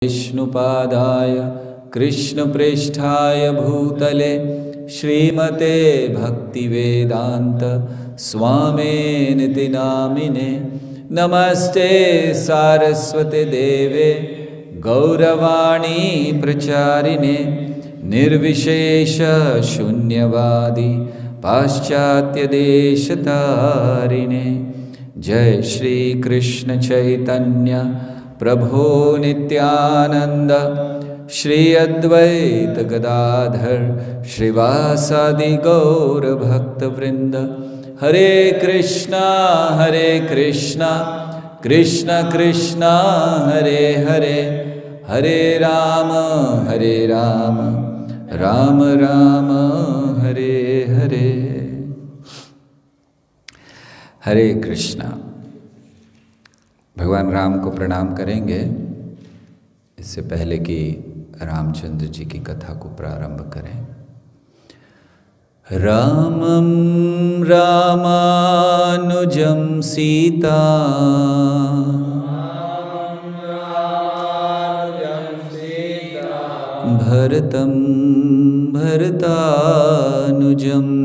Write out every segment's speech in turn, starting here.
विष्णुपादाय कृष्णप्रेष्ठाय भूतले श्रीमते भक्तिवेदांत स्वामिनिति नामिने। नमस्ते सारस्वते देवे गौरवाणी प्रचारिणे निर्विशेष शून्यवादी पाश्चात्य देशतारिणे। जय श्री कृष्ण चैतन्य प्रभो नित्यानंद श्री अद्वैत गदाधर श्रीवासादि गौर भक्त वृंद। हरे कृष्णा कृष्ण कृष्णा हरे हरे, हरे राम राम राम हरे हरे। हरे कृष्णा। भगवान राम को प्रणाम करेंगे। इससे पहले कि रामचंद्र जी की कथा को प्रारंभ करें। रामं रामानुजं सीता भरतं भरतानुजम्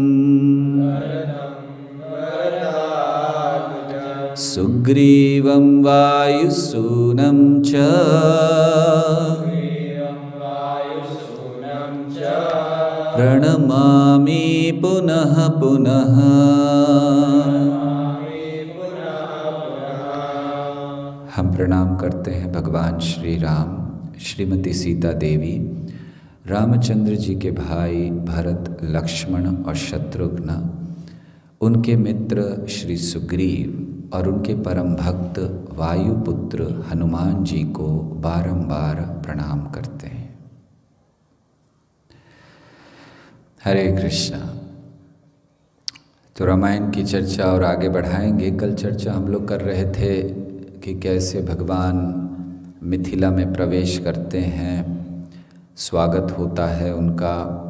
सुग्रीवं वायुसूनं च प्रणमामि पुनः पुनः। हम प्रणाम करते हैं भगवान श्री राम, श्रीमती सीता देवी, रामचंद्र जी के भाई भरत, लक्ष्मण और शत्रुघ्न, उनके मित्र श्री सुग्रीव और उनके परम भक्त वायुपुत्र हनुमान जी को बारंबार प्रणाम करते हैं। हरे कृष्णा। तो रामायण की चर्चा और आगे बढ़ाएंगे। कल चर्चा हम लोग कर रहे थे कि कैसे भगवान मिथिला में प्रवेश करते हैं, स्वागत होता है उनका,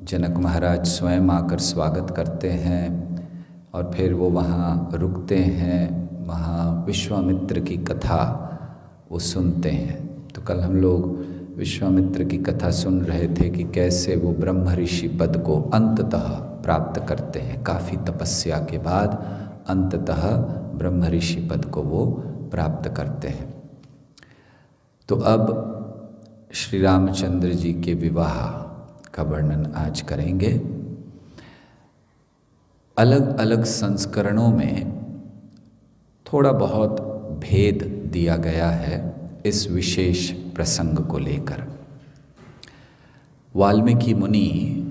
जनक महाराज स्वयं आकर स्वागत करते हैं और फिर वो वहाँ रुकते हैं, वहाँ विश्वामित्र की कथा वो सुनते हैं। तो कल हम लोग विश्वामित्र की कथा सुन रहे थे कि कैसे वो ब्रह्म ऋषि पद को अंततः प्राप्त करते हैं। काफ़ी तपस्या के बाद अंततः ब्रह्म ऋषि पद को वो प्राप्त करते हैं। तो अब श्री रामचंद्र जी के विवाह का वर्णन आज करेंगे। अलग अलग संस्करणों में थोड़ा बहुत भेद दिया गया है इस विशेष प्रसंग को लेकर। वाल्मीकि मुनि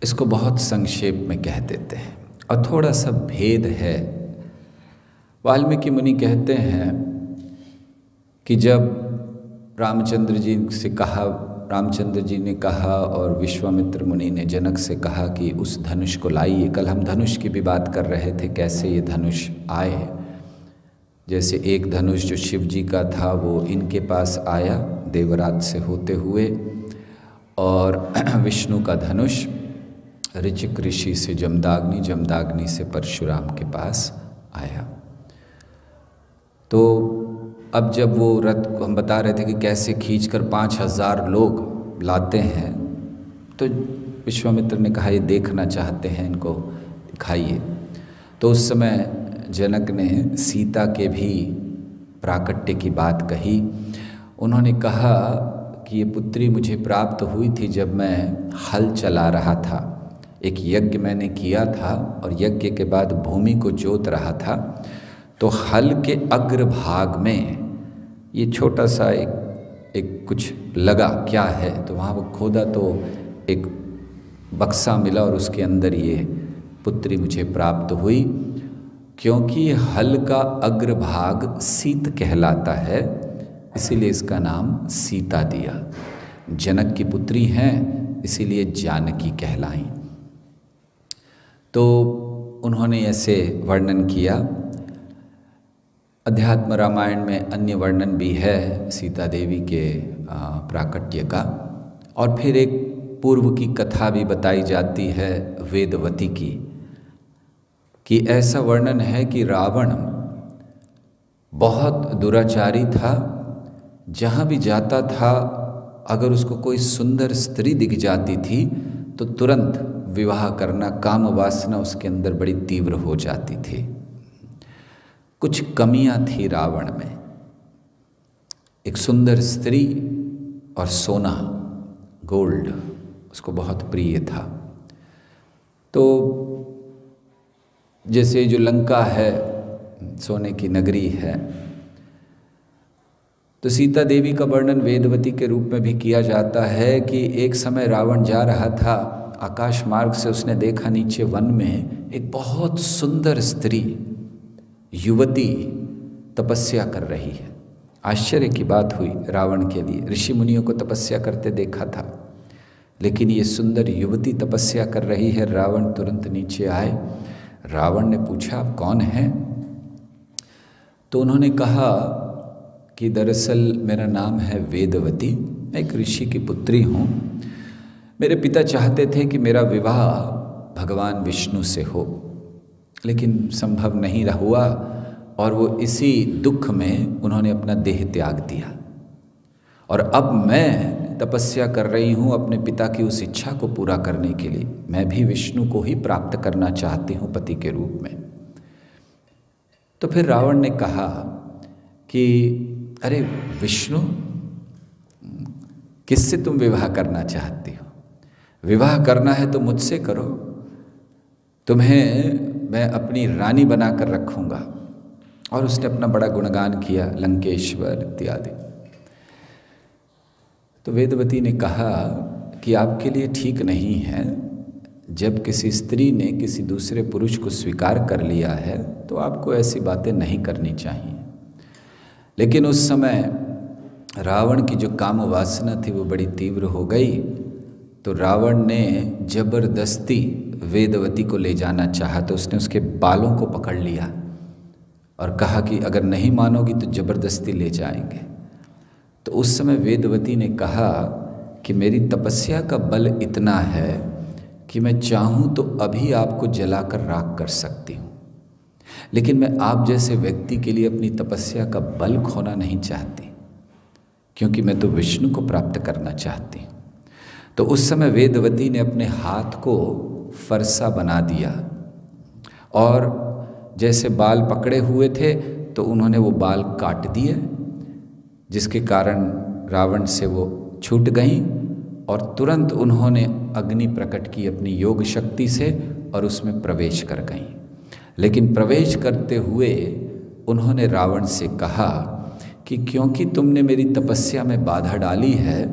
इसको बहुत संक्षेप में कह देते हैं और थोड़ा सा भेद है। वाल्मीकि मुनि कहते हैं कि जब रामचंद्र जी ने कहा और विश्वामित्र मुनि ने जनक से कहा कि उस धनुष को लाइए। कल हम धनुष की भी बात कर रहे थे, कैसे ये धनुष आए। जैसे एक धनुष जो शिव जी का था वो इनके पास आया देवराज से होते हुए, और विष्णु का धनुष ऋचिक ऋषि से जमदाग्नि, जमदाग्नि से परशुराम के पास आया। तो अब जब वो रथ को हम बता रहे थे कि कैसे खींचकर 5000 लोग लाते हैं, तो विश्वामित्र ने कहा ये देखना चाहते हैं, इनको दिखाइए। तो उस समय जनक ने सीता के भी प्राकट्य की बात कही। उन्होंने कहा कि ये पुत्री मुझे प्राप्त हुई थी जब मैं हल चला रहा था। एक यज्ञ मैंने किया था और यज्ञ के बाद भूमि को जोत रहा था, तो हल के अग्रभाग में ये छोटा सा एक कुछ लगा, क्या है, तो वहाँ वो खोदा तो एक बक्सा मिला और उसके अंदर ये पुत्री मुझे प्राप्त हुई। क्योंकि हल का अग्रभाग सीत कहलाता है, इसीलिए इसका नाम सीता दिया। जनक की पुत्री हैं, इसीलिए जानकी कहलाई। तो उन्होंने ऐसे वर्णन किया। अध्यात्म रामायण में अन्य वर्णन भी है सीता देवी के प्राकट्य का। और फिर एक पूर्व की कथा भी बताई जाती है वेदवती की, कि ऐसा वर्णन है कि रावण बहुत दुराचारी था, जहाँ भी जाता था अगर उसको कोई सुंदर स्त्री दिख जाती थी तो तुरंत विवाह करना, काम वासना उसके अंदर बड़ी तीव्र हो जाती थी। कुछ कमियां थी रावण में। एक सुंदर स्त्री और सोना, गोल्ड उसको बहुत प्रिय था। तो जैसे जो लंका है सोने की नगरी है, तो सीता देवी का वर्णन वेदवती के रूप में भी किया जाता है कि एक समय रावण जा रहा था, आकाश मार्ग से उसने देखा नीचे वन में एक बहुत सुंदर स्त्री, युवती तपस्या कर रही है। आश्चर्य की बात हुई रावण के लिए, ऋषि मुनियों को तपस्या करते देखा था, लेकिन ये सुंदर युवती तपस्या कर रही है। रावण तुरंत नीचे आए। रावण ने पूछा आप कौन हैं? तो उन्होंने कहा कि दरअसल मेरा नाम है वेदवती, मैं एक ऋषि की पुत्री हूँ। मेरे पिता चाहते थे कि मेरा विवाह भगवान विष्णु से हो, लेकिन संभव नहीं हुआ और वो इसी दुख में उन्होंने अपना देह त्याग दिया। और अब मैं तपस्या कर रही हूँ अपने पिता की उस इच्छा को पूरा करने के लिए। मैं भी विष्णु को ही प्राप्त करना चाहती हूँ पति के रूप में। तो फिर रावण ने कहा कि अरे विष्णु, किससे तुम विवाह करना चाहती हो? विवाह करना है तो मुझसे करो, तुम्हें मैं अपनी रानी बनाकर रखूँगा। और उसने अपना बड़ा गुणगान किया, लंकेश्वर इत्यादि। तो वेदवती ने कहा कि आपके लिए ठीक नहीं है, जब किसी स्त्री ने किसी दूसरे पुरुष को स्वीकार कर लिया है तो आपको ऐसी बातें नहीं करनी चाहिए। लेकिन उस समय रावण की जो काम वासना थी वो बड़ी तीव्र हो गई। तो रावण ने जबरदस्ती वेदवती को ले जाना चाहा, तो उसने उसके बालों को पकड़ लिया और कहा कि अगर नहीं मानोगी तो जबरदस्ती ले जाएंगे। तो उस समय वेदवती ने कहा कि मेरी तपस्या का बल इतना है कि मैं चाहूँ तो अभी आपको जलाकर राख कर सकती हूँ, लेकिन मैं आप जैसे व्यक्ति के लिए अपनी तपस्या का बल खोना नहीं चाहती, क्योंकि मैं तो विष्णु को प्राप्त करना चाहती हूँ। तो उस समय वेदवती ने अपने हाथ को फरसा बना दिया और जैसे बाल पकड़े हुए थे तो उन्होंने वो बाल काट दिए, जिसके कारण रावण से वो छूट गईं और तुरंत उन्होंने अग्नि प्रकट की अपनी योग शक्ति से और उसमें प्रवेश कर गईं। लेकिन प्रवेश करते हुए उन्होंने रावण से कहा कि क्योंकि तुमने मेरी तपस्या में बाधा डाली है,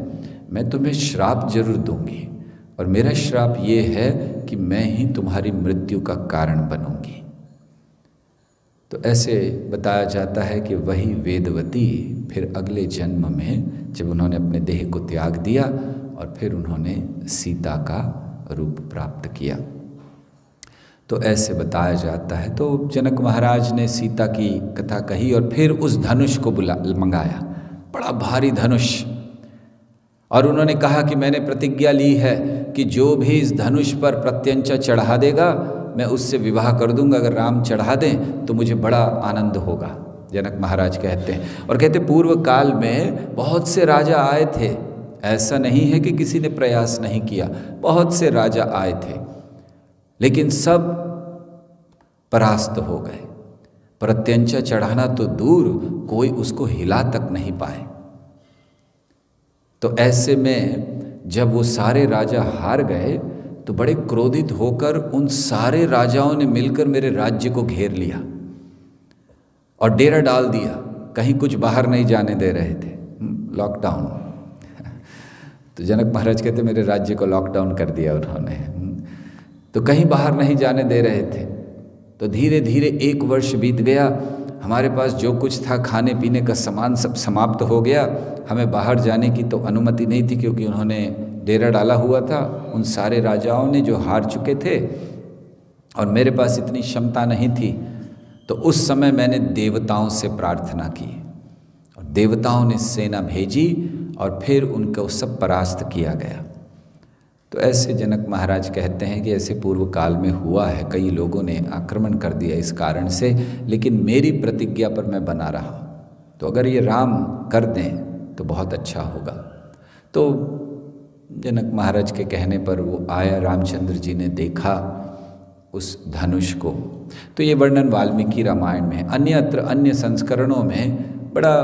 मैं तुम्हें श्राप जरूर दूंगी, और मेरा श्राप ये है कि मैं ही तुम्हारी मृत्यु का कारण बनूंगी। तो ऐसे बताया जाता है कि वही वेदवती फिर अगले जन्म में जब उन्होंने अपने देह को त्याग दिया और फिर उन्होंने सीता का रूप प्राप्त किया। तो ऐसे बताया जाता है। तो जनक महाराज ने सीता की कथा कही और फिर उस धनुष को मंगाया, बड़ा भारी धनुष, और उन्होंने कहा कि मैंने प्रतिज्ञा ली है कि जो भी इस धनुष पर प्रत्यंचा चढ़ा देगा मैं उससे विवाह कर दूंगा। अगर राम चढ़ा दें तो मुझे बड़ा आनंद होगा, जनक महाराज कहते हैं। और कहते पूर्व काल में बहुत से राजा आए थे, ऐसा नहीं है कि किसी ने प्रयास नहीं किया, बहुत से राजा आए थे, लेकिन सब परास्त हो गए। प्रत्यंचा चढ़ाना तो दूर, कोई उसको हिला तक नहीं पाए। तो ऐसे में जब वो सारे राजा हार गए तो बड़े क्रोधित होकर उन सारे राजाओं ने मिलकर मेरे राज्य को घेर लिया और डेरा डाल दिया, कहीं कुछ बाहर नहीं जाने दे रहे थे, लॉकडाउन। तो जनक महाराज कहते मेरे राज्य को लॉकडाउन कर दिया उन्होंने, तो कहीं बाहर नहीं जाने दे रहे थे। तो धीरे धीरे 1 वर्ष बीत गया, हमारे पास जो कुछ था खाने पीने का सामान सब समाप्त हो गया, हमें बाहर जाने की तो अनुमति नहीं थी, क्योंकि उन्होंने डेरा डाला हुआ था उन सारे राजाओं ने जो हार चुके थे, और मेरे पास इतनी क्षमता नहीं थी। तो उस समय मैंने देवताओं से प्रार्थना की और देवताओं ने सेना भेजी और फिर उनको सब परास्त किया गया। तो ऐसे जनक महाराज कहते हैं कि ऐसे पूर्व काल में हुआ है, कई लोगों ने आक्रमण कर दिया इस कारण से, लेकिन मेरी प्रतिज्ञा पर मैं बना रहा। तो अगर ये राम कर दें तो बहुत अच्छा होगा। तो जनक महाराज के कहने पर वो आया, रामचंद्र जी ने देखा उस धनुष को। तो ये वर्णन वाल्मीकि रामायण में है। अन्यत्र अन्य संस्करणों में बड़ा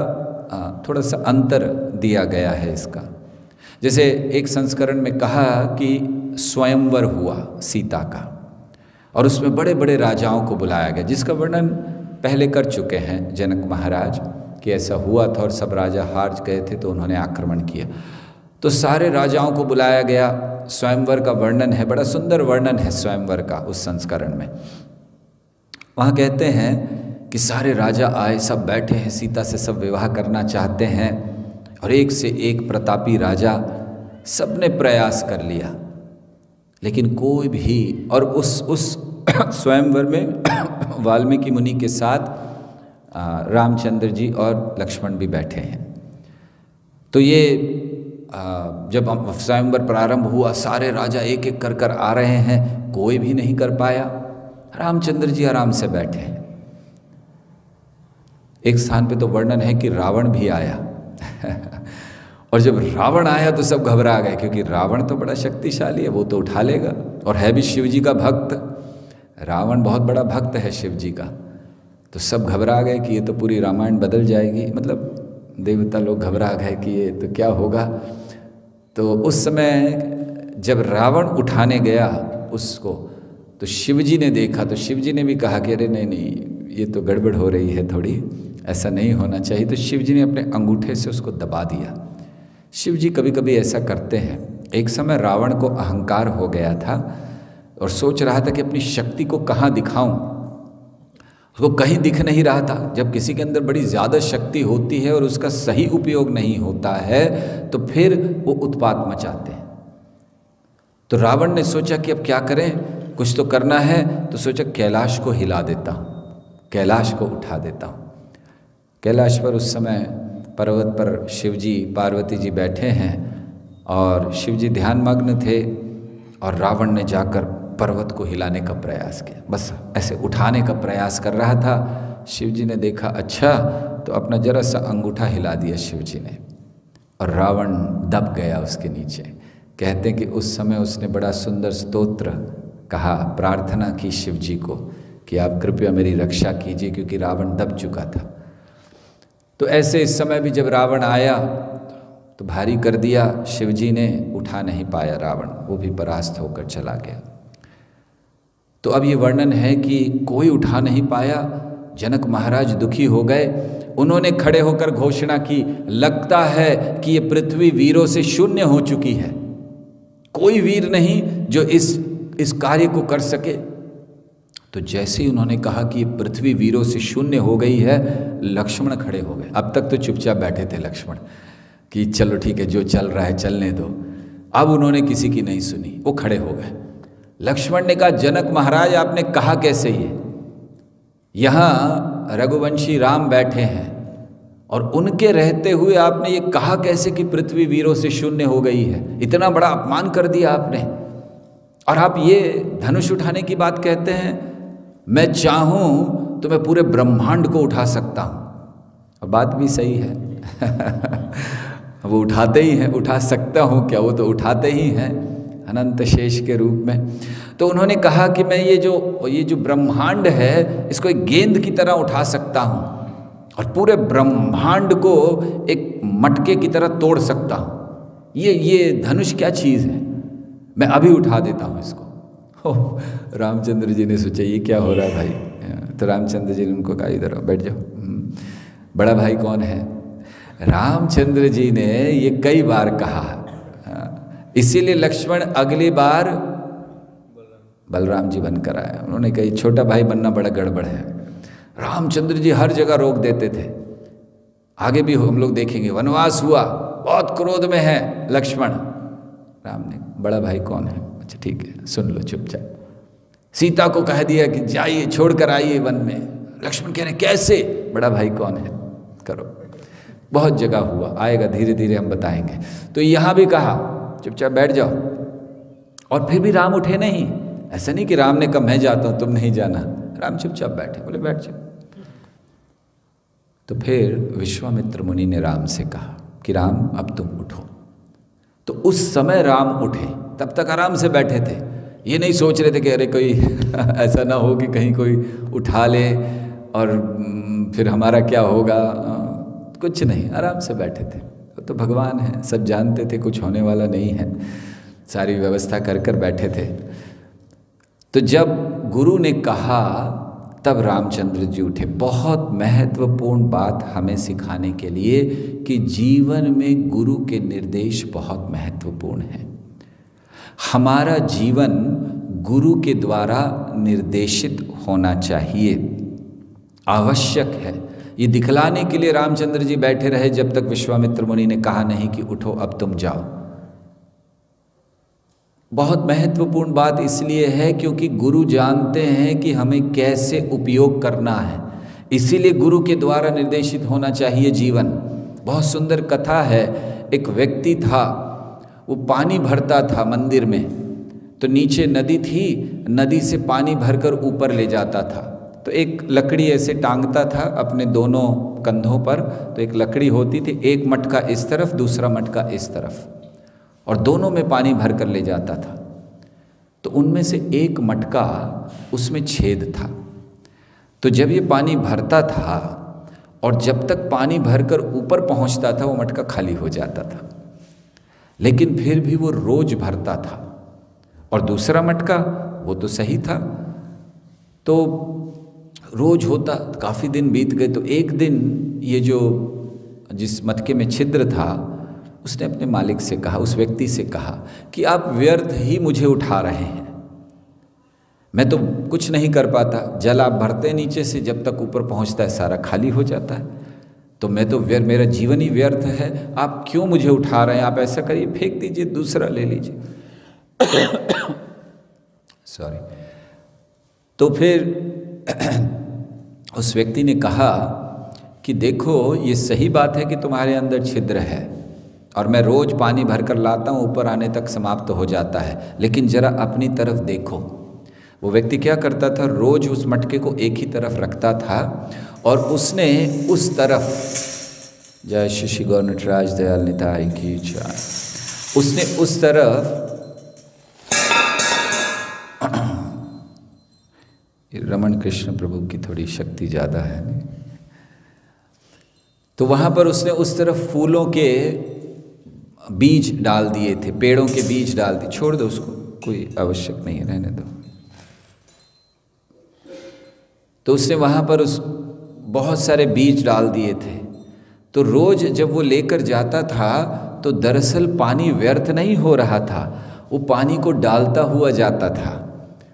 थोड़ा सा अंतर दिया गया है इसका। जैसे एक संस्करण में कहा कि स्वयंवर हुआ सीता का, और उसमें बड़े बड़े राजाओं को बुलाया गया, जिसका वर्णन पहले कर चुके हैं जनक महाराज कि ऐसा हुआ था और सब राजा हार गए थे तो उन्होंने आक्रमण किया। तो सारे राजाओं को बुलाया गया, स्वयंवर का वर्णन है, बड़ा सुंदर वर्णन है स्वयंवर का उस संस्करण में। वहाँ कहते हैं कि सारे राजा आए, सब बैठे हैं, सीता से सब विवाह करना चाहते हैं, और एक से एक प्रतापी राजा, सबने प्रयास कर लिया लेकिन कोई भी, और उस स्वयंवर में वाल्मीकि मुनि के साथ रामचंद्र जी और लक्ष्मण भी बैठे हैं। तो ये जब स्वयंवर प्रारंभ हुआ, सारे राजा एक एक कर कर आ रहे हैं, कोई भी नहीं कर पाया। रामचंद्र जी आराम से बैठे हैं। एक स्थान पे तो वर्णन है कि रावण भी आया और जब रावण आया तो सब घबरा गए, क्योंकि रावण तो बड़ा शक्तिशाली है, वो तो उठा लेगा, और है भी शिव जी का भक्त। रावण बहुत बड़ा भक्त है शिव जी का। तो सब घबरा गए कि ये तो पूरी रामायण बदल जाएगी, मतलब देवता लोग घबरा गए कि ये तो क्या होगा। तो उस समय जब रावण उठाने गया उसको, तो शिव जी ने देखा, तो शिव जी ने भी कहा कि अरे नहीं नहीं, ये तो गड़बड़ हो रही है थोड़ी, ऐसा नहीं होना चाहिए। तो शिव जी ने अपने अंगूठे से उसको दबा दिया। शिव जी कभी कभी ऐसा करते हैं। एक समय रावण को अहंकार हो गया था और सोच रहा था कि अपनी शक्ति को कहाँ दिखाऊं, उसको कहीं दिख नहीं रहा था। जब किसी के अंदर बड़ी ज़्यादा शक्ति होती है और उसका सही उपयोग नहीं होता है तो फिर वो उत्पात मचाते हैं। तो रावण ने सोचा कि अब क्या करें, कुछ तो करना है। तो सोचा कैलाश को हिला देता हूँ, कैलाश को उठा देता हूँ। कैलाश पर उस समय पर्वत पर शिवजी पार्वती जी बैठे हैं और शिवजी ध्यानमग्न थे, और रावण ने जाकर पर्वत को हिलाने का प्रयास किया, बस ऐसे उठाने का प्रयास कर रहा था। शिवजी ने देखा, अच्छा, तो अपना जरा सा अंगूठा हिला दिया शिवजी ने, और रावण दब गया उसके नीचे। कहते हैं कि उस समय उसने बड़ा सुंदर स्तोत्र कहा, प्रार्थना की शिवजी को कि आप कृपया मेरी रक्षा कीजिए, क्योंकि रावण दब चुका था। तो ऐसे इस समय भी जब रावण आया तो भारी कर दिया शिवजी ने, उठा नहीं पाया रावण, वो भी परास्त होकर चला गया। तो अब ये वर्णन है कि कोई उठा नहीं पाया। जनक महाराज दुखी हो गए। उन्होंने खड़े होकर घोषणा की, लगता है कि ये पृथ्वी वीरों से शून्य हो चुकी है, कोई वीर नहीं जो इस कार्य को कर सके। तो जैसे ही उन्होंने कहा कि ये पृथ्वी वीरों से शून्य हो गई है, लक्ष्मण खड़े हो गए। अब तक तो चुपचाप बैठे थे लक्ष्मण कि चलो ठीक है, जो चल रहा है चलने दो। अब उन्होंने किसी की नहीं सुनी, वो खड़े हो गए। लक्ष्मण ने कहा, जनक महाराज आपने कहा कैसे ये? यहाँ रघुवंशी राम बैठे हैं और उनके रहते हुए आपने ये कहा कैसे कि पृथ्वी वीरों से शून्य हो गई है? इतना बड़ा अपमान कर दिया आपने, और आप ये धनुष उठाने की बात कहते हैं। मैं चाहूं तो मैं पूरे ब्रह्मांड को उठा सकता हूं। और बात भी सही है वो उठाते ही हैं, उठा सकता हूं क्या, वो तो उठाते ही हैं अनंत शेष के रूप में। तो उन्होंने कहा कि मैं ये जो ब्रह्मांड है इसको एक गेंद की तरह उठा सकता हूं और पूरे ब्रह्मांड को एक मटके की तरह तोड़ सकता हूं। ये धनुष क्या चीज़ है, मैं अभी उठा देता हूं इसको। रामचंद्र जी ने सोचा ये क्या हो रहा है भाई। तो रामचंद्र जी ने उनको कहा, इधर आओ, बैठ जाओ। बड़ा भाई कौन है? रामचंद्र जी ने ये कई बार कहा, इसीलिए लक्ष्मण अगली बार बलराम जी बनकर आए। उन्होंने कहा छोटा भाई बनना बड़ा गड़बड़ है। रामचंद्र जी हर जगह रोक देते थे। आगे भी हम लोग देखेंगे, वनवास हुआ, बहुत क्रोध में है लक्ष्मण। राम ने, बड़ा भाई कौन है? अच्छा ठीक है, सुन लो चुपचाप। सीता को कह दिया कि जाइए, छोड़कर आइए वन में। लक्ष्मण कह रहे कैसे? बड़ा भाई कौन है? करो। बहुत जगह हुआ, आएगा धीरे धीरे हम बताएंगे। तो यहाँ भी कहा चुपचाप बैठ जाओ, और फिर भी राम उठे नहीं। ऐसा नहीं कि राम ने कहा मैं जाता हूँ तुम नहीं जाना, राम चुपचाप बैठे, बोले बैठ जाओ। तो फिर विश्वामित्र मुनि ने राम से कहा कि राम अब तुम उठो। तो उस समय राम उठे, तब तक आराम से बैठे थे, ये नहीं सोच रहे थे कि अरे कोई ऐसा ना हो कि कहीं कोई उठा ले और फिर हमारा क्या होगा। कुछ नहीं, आराम से बैठे थे। तो भगवान है, सब जानते थे कुछ होने वाला नहीं है, सारी व्यवस्था कर कर बैठे थे। तो जब गुरु ने कहा तब रामचंद्र जी उठे। बहुत महत्वपूर्ण बात हमें सिखाने के लिए कि जीवन में गुरु के निर्देश बहुत महत्वपूर्ण है। हमारा जीवन गुरु के द्वारा निर्देशित होना चाहिए, आवश्यक है। ये दिखलाने के लिए रामचंद्र जी बैठे रहे जब तक विश्वामित्र मुनि ने कहा नहीं कि उठो अब तुम जाओ। बहुत महत्वपूर्ण बात इसलिए है क्योंकि गुरु जानते हैं कि हमें कैसे उपयोग करना है, इसीलिए गुरु के द्वारा निर्देशित होना चाहिए जीवन। बहुत सुंदर कथा है। एक व्यक्ति था, वो पानी भरता था मंदिर में, तो नीचे नदी थी, नदी से पानी भरकर ऊपर ले जाता था। तो एक लकड़ी ऐसे टांगता था अपने दोनों कंधों पर, तो एक लकड़ी होती थी, एक मटका इस तरफ दूसरा मटका इस तरफ, और दोनों में पानी भर कर ले जाता था। तो उनमें से एक मटका, उसमें छेद था। तो जब ये पानी भरता था और जब तक पानी भरकर ऊपर पहुंचता था वो मटका खाली हो जाता था, लेकिन फिर भी वो रोज भरता था। और दूसरा मटका वो तो सही था, तो रोज होता। काफ़ी दिन बीत गए, तो एक दिन ये जो जिस मटके में छिद्र था, उसने अपने मालिक से कहा, उस व्यक्ति से कहा कि आप व्यर्थ ही मुझे उठा रहे हैं, मैं तो कुछ नहीं कर पाता। जल आप भरते नीचे से, जब तक ऊपर पहुंचता है सारा खाली हो जाता है, तो मैं तो मेरा जीवन ही व्यर्थ है, आप क्यों मुझे उठा रहे हैं? आप ऐसा करिए, फेंक दीजिए, दूसरा ले लीजिए। सॉरी। तो फिर उस व्यक्ति ने कहा कि देखो, ये सही बात है कि तुम्हारे अंदर छिद्र है और मैं रोज पानी भरकर लाता हूँ, ऊपर आने तक समाप्त हो जाता है, लेकिन जरा अपनी तरफ देखो। वो व्यक्ति क्या करता था, रोज उस मटके को एक ही तरफ रखता था और उसने उस तरफ, जय श्री श्री गौर नटराज दयाल निताई की जय, उसने उस तरफ रमन कृष्ण प्रभु की थोड़ी शक्ति ज़्यादा है, तो वहाँ पर उसने उस तरफ फूलों के बीज डाल दिए थे, पेड़ों के बीज डाल दिए। छोड़ दो उसको, कोई आवश्यक नहीं है, रहने दो। तो उसने वहाँ पर उस बहुत सारे बीज डाल दिए थे। तो रोज जब वो लेकर जाता था तो दरअसल पानी व्यर्थ नहीं हो रहा था, वो पानी को डालता हुआ जाता था।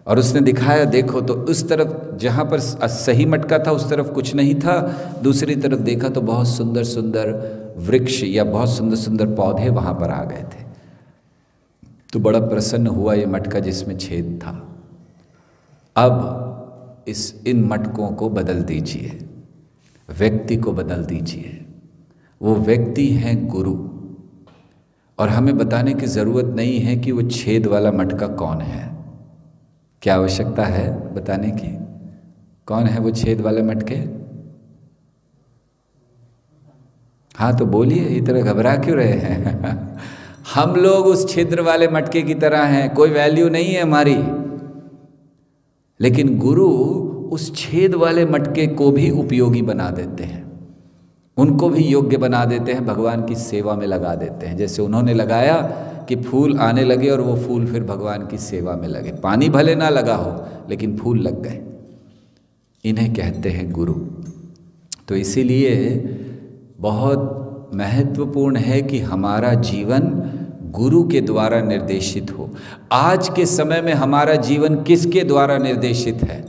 और उसने दिखाया, देखो, तो उस तरफ जहाँ पर सही मटका था उस तरफ कुछ नहीं था, दूसरी तरफ देखा तो बहुत सुंदर सुंदर वृक्ष या बहुत सुंदर सुंदर पौधे वहाँ पर आ गए थे। तो बड़ा प्रसन्न हुआ ये मटका जिसमें छेद था। अब इन मटकों को बदल दीजिए, व्यक्ति को बदल दीजिए। वो व्यक्ति हैं गुरु, और हमें बताने की ज़रूरत नहीं है कि वो छेद वाला मटका कौन है। क्या आवश्यकता है बताने की? कौन है वो छेद वाले मटके? हाँ तो बोलिए, इतना घबरा क्यों रहे हैं? हम लोग उस छिद्र वाले मटके की तरह हैं, कोई वैल्यू नहीं है हमारी। लेकिन गुरु उस छेद वाले मटके को भी उपयोगी बना देते हैं, उनको भी योग्य बना देते हैं, भगवान की सेवा में लगा देते हैं। जैसे उन्होंने लगाया कि फूल आने लगे और वो फूल फिर भगवान की सेवा में लगे। पानी भले ना लगा हो लेकिन फूल लग गए। इन्हें कहते हैं गुरु। तो इसीलिए बहुत महत्वपूर्ण है कि हमारा जीवन गुरु के द्वारा निर्देशित हो। आज के समय में हमारा जीवन किसके द्वारा निर्देशित है?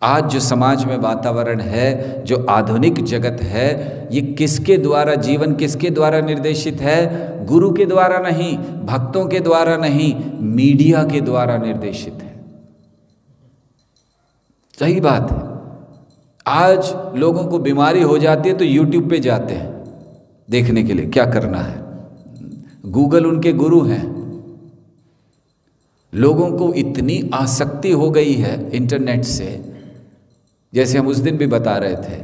आज जो समाज में वातावरण है, जो आधुनिक जगत है, ये किसके द्वारा, जीवन किसके द्वारा निर्देशित है? गुरु के द्वारा नहीं, भक्तों के द्वारा नहीं, मीडिया के द्वारा निर्देशित है। सही बात है। आज लोगों को बीमारी हो जाती है तो यूट्यूब पे जाते हैं देखने के लिए क्या करना है। गूगल उनके गुरु हैं। लोगों को इतनी आसक्ति हो गई है इंटरनेट से, जैसे हम उस दिन भी बता रहे थे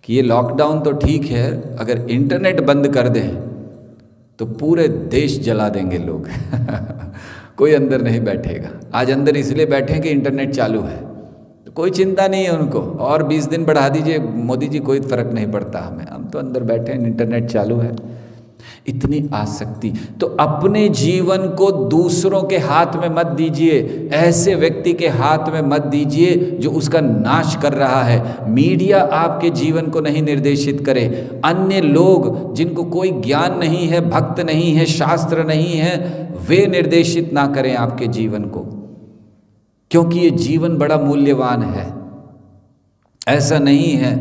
कि ये लॉकडाउन तो ठीक है, अगर इंटरनेट बंद कर दें तो पूरे देश जला देंगे लोग कोई अंदर नहीं बैठेगा। आज अंदर इसलिए बैठे कि इंटरनेट चालू है, तो कोई चिंता नहीं है उनको, और 20 दिन बढ़ा दीजिए मोदी जी, कोई फर्क नहीं पड़ता हमें, हम तो अंदर बैठे हैं, इंटरनेट चालू है। इतनी आसक्ति। तो अपने जीवन को दूसरों के हाथ में मत दीजिए, ऐसे व्यक्ति के हाथ में मत दीजिए जो उसका नाश कर रहा है। मीडिया आपके जीवन को नहीं निर्देशित करे, अन्य लोग जिनको कोई ज्ञान नहीं है, भक्त नहीं है, शास्त्र नहीं है, वे निर्देशित ना करें आपके जीवन को, क्योंकि ये जीवन बड़ा मूल्यवान है। ऐसा नहीं है,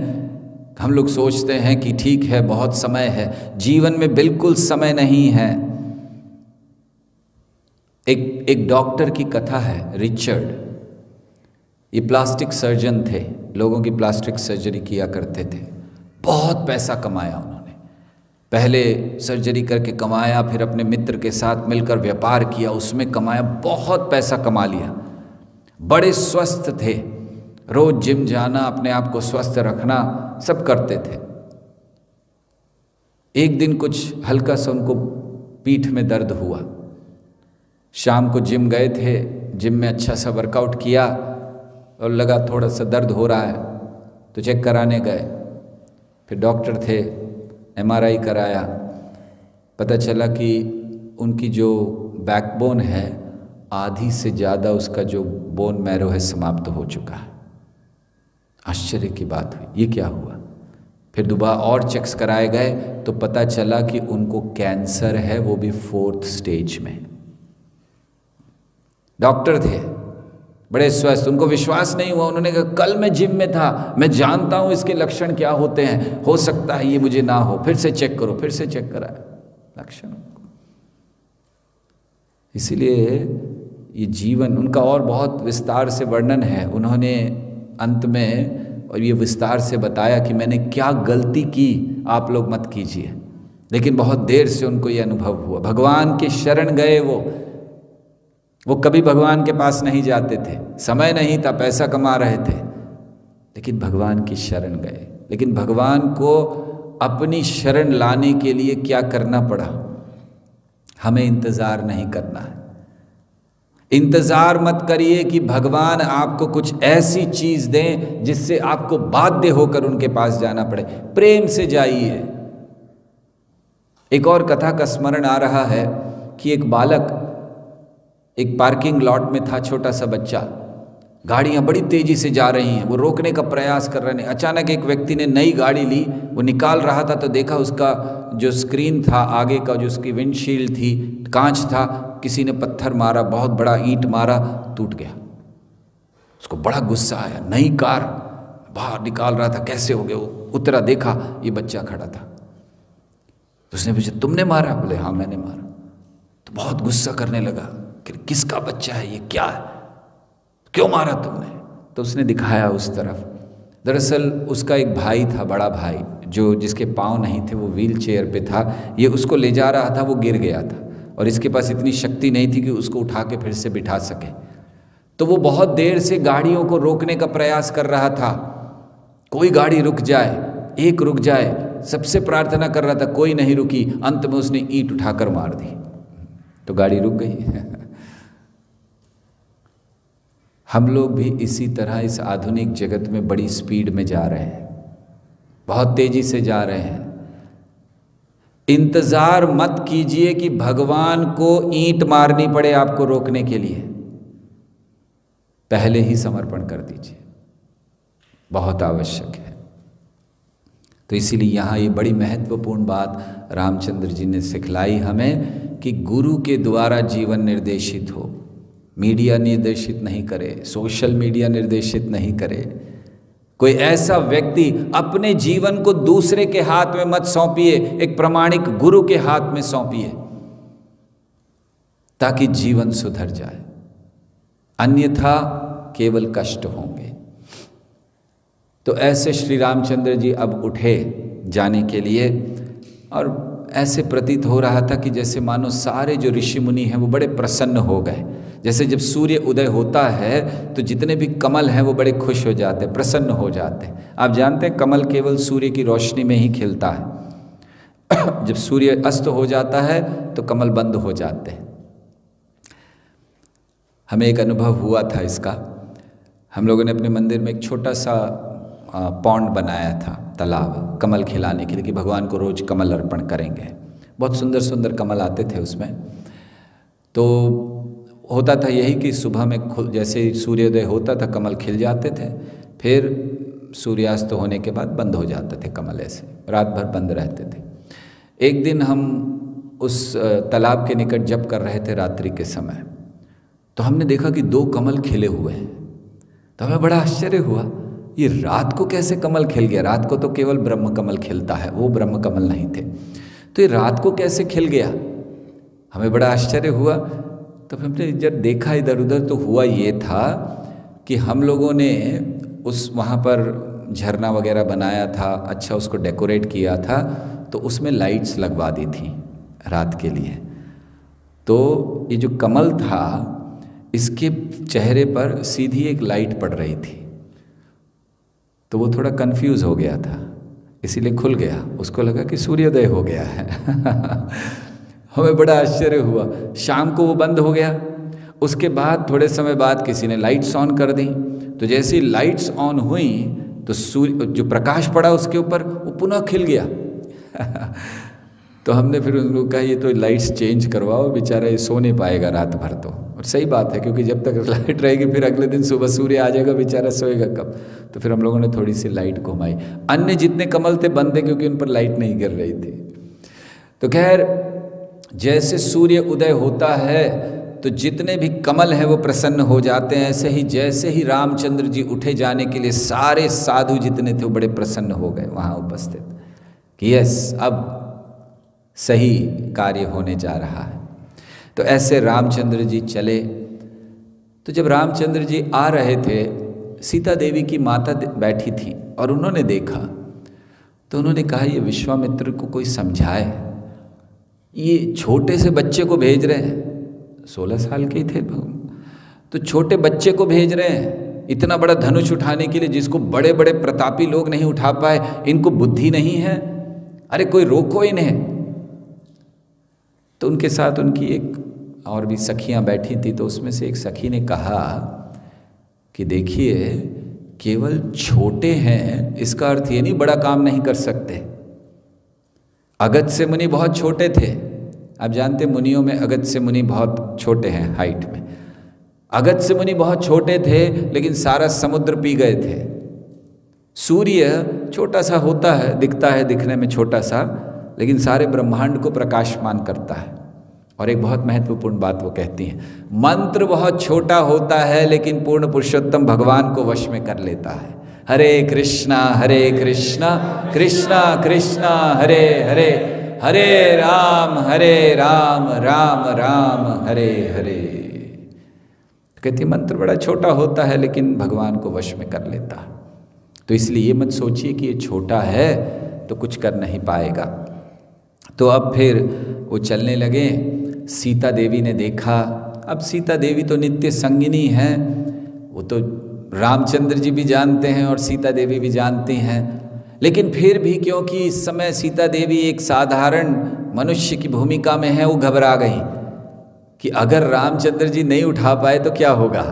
हम लोग सोचते हैं कि ठीक है बहुत समय है, जीवन में बिल्कुल समय नहीं है। एक डॉक्टर की कथा है, रिचर्ड, ये प्लास्टिक सर्जन थे, लोगों की प्लास्टिक सर्जरी किया करते थे। बहुत पैसा कमाया उन्होंने, पहले सर्जरी करके कमाया, फिर अपने मित्र के साथ मिलकर व्यापार किया, उसमें कमाया, बहुत पैसा कमा लिया। बड़े स्वस्थ थे, रोज जिम जाना, अपने आप को स्वस्थ रखना सब करते थे। एक दिन कुछ हल्का सा उनको पीठ में दर्द हुआ, शाम को जिम गए थे, जिम में अच्छा सा वर्कआउट किया और लगा थोड़ा सा दर्द हो रहा है, तो चेक कराने गए। फिर डॉक्टर थे, MRI कराया, पता चला कि उनकी जो बैकबोन है आधी से ज़्यादा उसका जो बोन मैरो है समाप्त हो चुका है। आश्चर्य की बात हुई, ये क्या हुआ? फिर दोबारा और चेक्स कराए गए तो पता चला कि उनको कैंसर है, वो भी 4th स्टेज में। डॉक्टर थे, बड़े स्वस्थ, उनको विश्वास नहीं हुआ। उन्होंने कहा कल मैं जिम में था, मैं जानता हूं इसके लक्षण क्या होते हैं, हो सकता है ये मुझे ना हो, फिर से चेक करो। फिर से चेक कराया, लक्षण। इसीलिए ये जीवन उनका और बहुत विस्तार से वर्णन है, उन्होंने अंत में और ये विस्तार से बताया कि मैंने क्या गलती की, आप लोग मत कीजिए। लेकिन बहुत देर से उनको ये अनुभव हुआ, भगवान के शरण गए वो कभी भगवान के पास नहीं जाते थे, समय नहीं था, पैसा कमा रहे थे, लेकिन भगवान की शरण गए। लेकिन भगवान को अपनी शरण लाने के लिए क्या करना पड़ा? हमें इंतज़ार नहीं करना है। इंतज़ार मत करिए कि भगवान आपको कुछ ऐसी चीज़ दें जिससे आपको बाध्य होकर उनके पास जाना पड़े। प्रेम से जाइए। एक और कथा का स्मरण आ रहा है कि एक बालक एक पार्किंग लॉट में था, छोटा सा बच्चा, गाड़ियां बड़ी तेजी से जा रही हैं, वो रोकने का प्रयास कर रहे हैं। अचानक एक व्यक्ति ने नई गाड़ी ली, वो निकाल रहा था तो देखा उसका जो स्क्रीन था आगे का, जो उसकी विंडशील्ड थी, कांच था, किसी ने पत्थर मारा, बहुत बड़ा ईंट मारा, टूट गया। उसको बड़ा गुस्सा आया, नई कार बाहर निकाल रहा था, कैसे हो गया? वो उतरा, देखा ये बच्चा खड़ा था, तो उसने पूछा तुमने मारा? बोले हाँ मैंने मारा। तो बहुत गुस्सा करने लगा कि किसका बच्चा है ये, क्या है, क्यों मारा तुमने? तो उसने दिखाया उस तरफ। दरअसल उसका एक भाई था, बड़ा भाई, जो जिसके पाँव नहीं थे, वो व्हील चेयर पे था, ये उसको ले जा रहा था, वो गिर गया था और इसके पास इतनी शक्ति नहीं थी कि उसको उठा के फिर से बिठा सके। तो वो बहुत देर से गाड़ियों को रोकने का प्रयास कर रहा था, कोई गाड़ी रुक जाए, एक रुक जाए, सबसे प्रार्थना कर रहा था, कोई नहीं रुकी। अंत में उसने ईंट उठाकर मार दी तो गाड़ी रुक गई। हम लोग भी इसी तरह इस आधुनिक जगत में बड़ी स्पीड में जा रहे हैं, बहुत तेजी से जा रहे हैं। इंतजार मत कीजिए कि भगवान को ईंट मारनी पड़े आपको रोकने के लिए, पहले ही समर्पण कर दीजिए, बहुत आवश्यक है। तो इसीलिए यहाँ ये बड़ी महत्वपूर्ण बात रामचंद्र जी ने सिखलाई हमें कि गुरु के द्वारा जीवन निर्देशित हो, मीडिया निर्देशित नहीं करे, सोशल मीडिया निर्देशित नहीं करे। कोई ऐसा व्यक्ति अपने जीवन को दूसरे के हाथ में मत सौंपिए, एक प्रामाणिक गुरु के हाथ में सौंपिए, ताकि जीवन सुधर जाए, अन्यथा केवल कष्ट होंगे। तो ऐसे श्री रामचंद्र जी अब उठे जाने के लिए, और ऐसे प्रतीत हो रहा था कि जैसे मानो सारे जो ऋषि मुनि हैं वो बड़े प्रसन्न हो गए। जैसे जब सूर्य उदय होता है तो जितने भी कमल हैं वो बड़े खुश हो जाते हैं, प्रसन्न हो जाते हैं। आप जानते हैं कमल केवल सूर्य की रोशनी में ही खिलता है। जब सूर्य अस्त हो जाता है तो कमल बंद हो जाते हैं। हमें एक अनुभव हुआ था इसका। हम लोगों ने अपने मंदिर में एक छोटा सा पॉन्ड बनाया था, तालाब, कमल खिलाने के लिए कि भगवान को रोज कमल अर्पण करेंगे। बहुत सुंदर सुंदर कमल आते थे उसमें। तो होता था यही कि सुबह में जैसे सूर्योदय होता था कमल खिल जाते थे, फिर सूर्यास्त होने के बाद बंद हो जाते थे कमल, ऐसे रात भर बंद रहते थे। एक दिन हम उस तालाब के निकट जप कर रहे थे रात्रि के समय, तो हमने देखा कि 2 कमल खिले हुए हैं। तो हमें बड़ा आश्चर्य हुआ, ये रात को कैसे कमल खिल गया? रात को तो केवल ब्रह्म कमल खिलता है, वो ब्रह्म कमल नहीं थे, तो ये रात को कैसे खिल गया? हमें बड़ा आश्चर्य हुआ। तो हमने जब देखा इधर उधर तो हुआ ये था कि हम लोगों ने उस वहाँ पर झरना वगैरह बनाया था, अच्छा उसको डेकोरेट किया था, तो उसमें लाइट्स लगवा दी थी रात के लिए। तो ये जो कमल था इसके चेहरे पर सीधी एक लाइट पड़ रही थी, तो वो थोड़ा कंफ्यूज हो गया था, इसीलिए खुल गया। उसको लगा कि सूर्योदय हो गया है। हमें बड़ा आश्चर्य हुआ। शाम को वो बंद हो गया। उसके बाद थोड़े समय बाद किसी ने लाइट्स ऑन कर दी, तो जैसे ही लाइट्स ऑन हुई तो सूर्य जो प्रकाश पड़ा उसके ऊपर वो पुनः खिल गया। तो हमने फिर उन लोगों कहा ये तो लाइट्स चेंज करवाओ, बेचारा ये सो नहीं पाएगा रात भर। तो और सही बात है, क्योंकि जब तक लाइट रहेगी फिर अगले दिन सुबह सूर्य आ जाएगा, बेचारा सोएगा कब? तो फिर हम लोगों ने थोड़ी सी लाइट घुमाई। अन्य जितने कमल थे बंद थे क्योंकि उन पर लाइट नहीं गिर रही थी। तो खैर जैसे सूर्य उदय होता है तो जितने भी कमल हैं वो प्रसन्न हो जाते हैं। ऐसे ही जैसे ही रामचंद्र जी उठे जाने के लिए सारे साधु जितने थे वो बड़े प्रसन्न हो गए वहाँ उपस्थित कि यस अब सही कार्य होने जा रहा है। तो ऐसे रामचंद्र जी चले। तो जब रामचंद्र जी आ रहे थे, सीता देवी की माता बैठी थी और उन्होंने देखा, तो उन्होंने कहा ये विश्वामित्र को कोई समझाए, ये छोटे से बच्चे को भेज रहे हैं, 16 साल के ही थे, तो छोटे बच्चे को भेज रहे हैं इतना बड़ा धनुष उठाने के लिए, जिसको बड़े बड़े प्रतापी लोग नहीं उठा पाए, इनको बुद्धि नहीं है, अरे कोई रोको इन्हें। तो उनके साथ उनकी एक और भी सखियां बैठी थी, तो उसमें से एक सखी ने कहा कि देखिए केवल छोटे हैं इसका अर्थ ये नहीं बड़ा काम नहीं कर सकते। अगस्त्य मुनि बहुत छोटे थे, आप जानते मुनियों में अगस्त्य मुनि बहुत छोटे हैं हाइट में। अगस्त्य मुनि बहुत छोटे थे लेकिन सारा समुद्र पी गए थे। सूर्य छोटा सा होता है, दिखता है दिखने में छोटा सा, लेकिन सारे ब्रह्मांड को प्रकाशमान करता है। और एक बहुत महत्वपूर्ण बात वो कहती हैं, मंत्र बहुत छोटा होता है लेकिन पूर्ण पुरुषोत्तम भगवान को वश में कर लेता है। हरे कृष्णा कृष्णा कृष्णा हरे हरे, हरे राम राम राम हरे हरे। कहती मंत्र बड़ा छोटा होता है लेकिन भगवान को वश में कर लेता है। तो इसलिए ये मत सोचिए कि ये छोटा है तो कुछ कर नहीं पाएगा। तो अब फिर वो चलने लगे। सीता देवी ने देखा, अब सीता देवी तो नित्य संगिनी है, वो तो रामचंद्र जी भी जानते हैं और सीता देवी भी जानती हैं, लेकिन फिर भी क्योंकि इस समय सीता देवी एक साधारण मनुष्य की भूमिका में है, वो घबरा गई कि अगर रामचंद्र जी नहीं उठा पाए तो क्या होगा।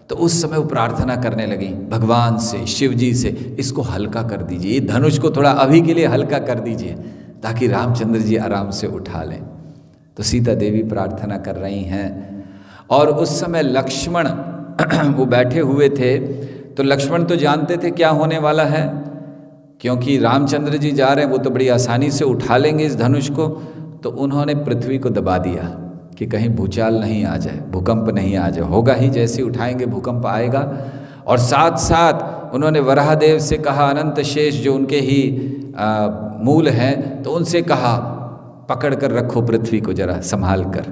तो उस समय वो प्रार्थना करने लगी भगवान से, शिव जी से, इसको हल्का कर दीजिए, ये धनुष को थोड़ा अभी के लिए हल्का कर दीजिए ताकि रामचंद्र जी आराम से उठा लें। तो सीता देवी प्रार्थना कर रही हैं और उस समय लक्ष्मण वो बैठे हुए थे। तो लक्ष्मण तो जानते थे क्या होने वाला है, क्योंकि रामचंद्र जी जा रहे हैं, वो तो बड़ी आसानी से उठा लेंगे इस धनुष को। तो उन्होंने पृथ्वी को दबा दिया कि कहीं भूचाल नहीं आ जाए, भूकंप नहीं आ जाए। होगा ही, जैसे उठाएंगे भूकंप आएगा। और साथ साथ उन्होंने वराहदेव से कहा, अनंत शेष जो उनके ही मूल हैं, तो उनसे कहा पकड़ कर रखो पृथ्वी को जरा संभाल कर,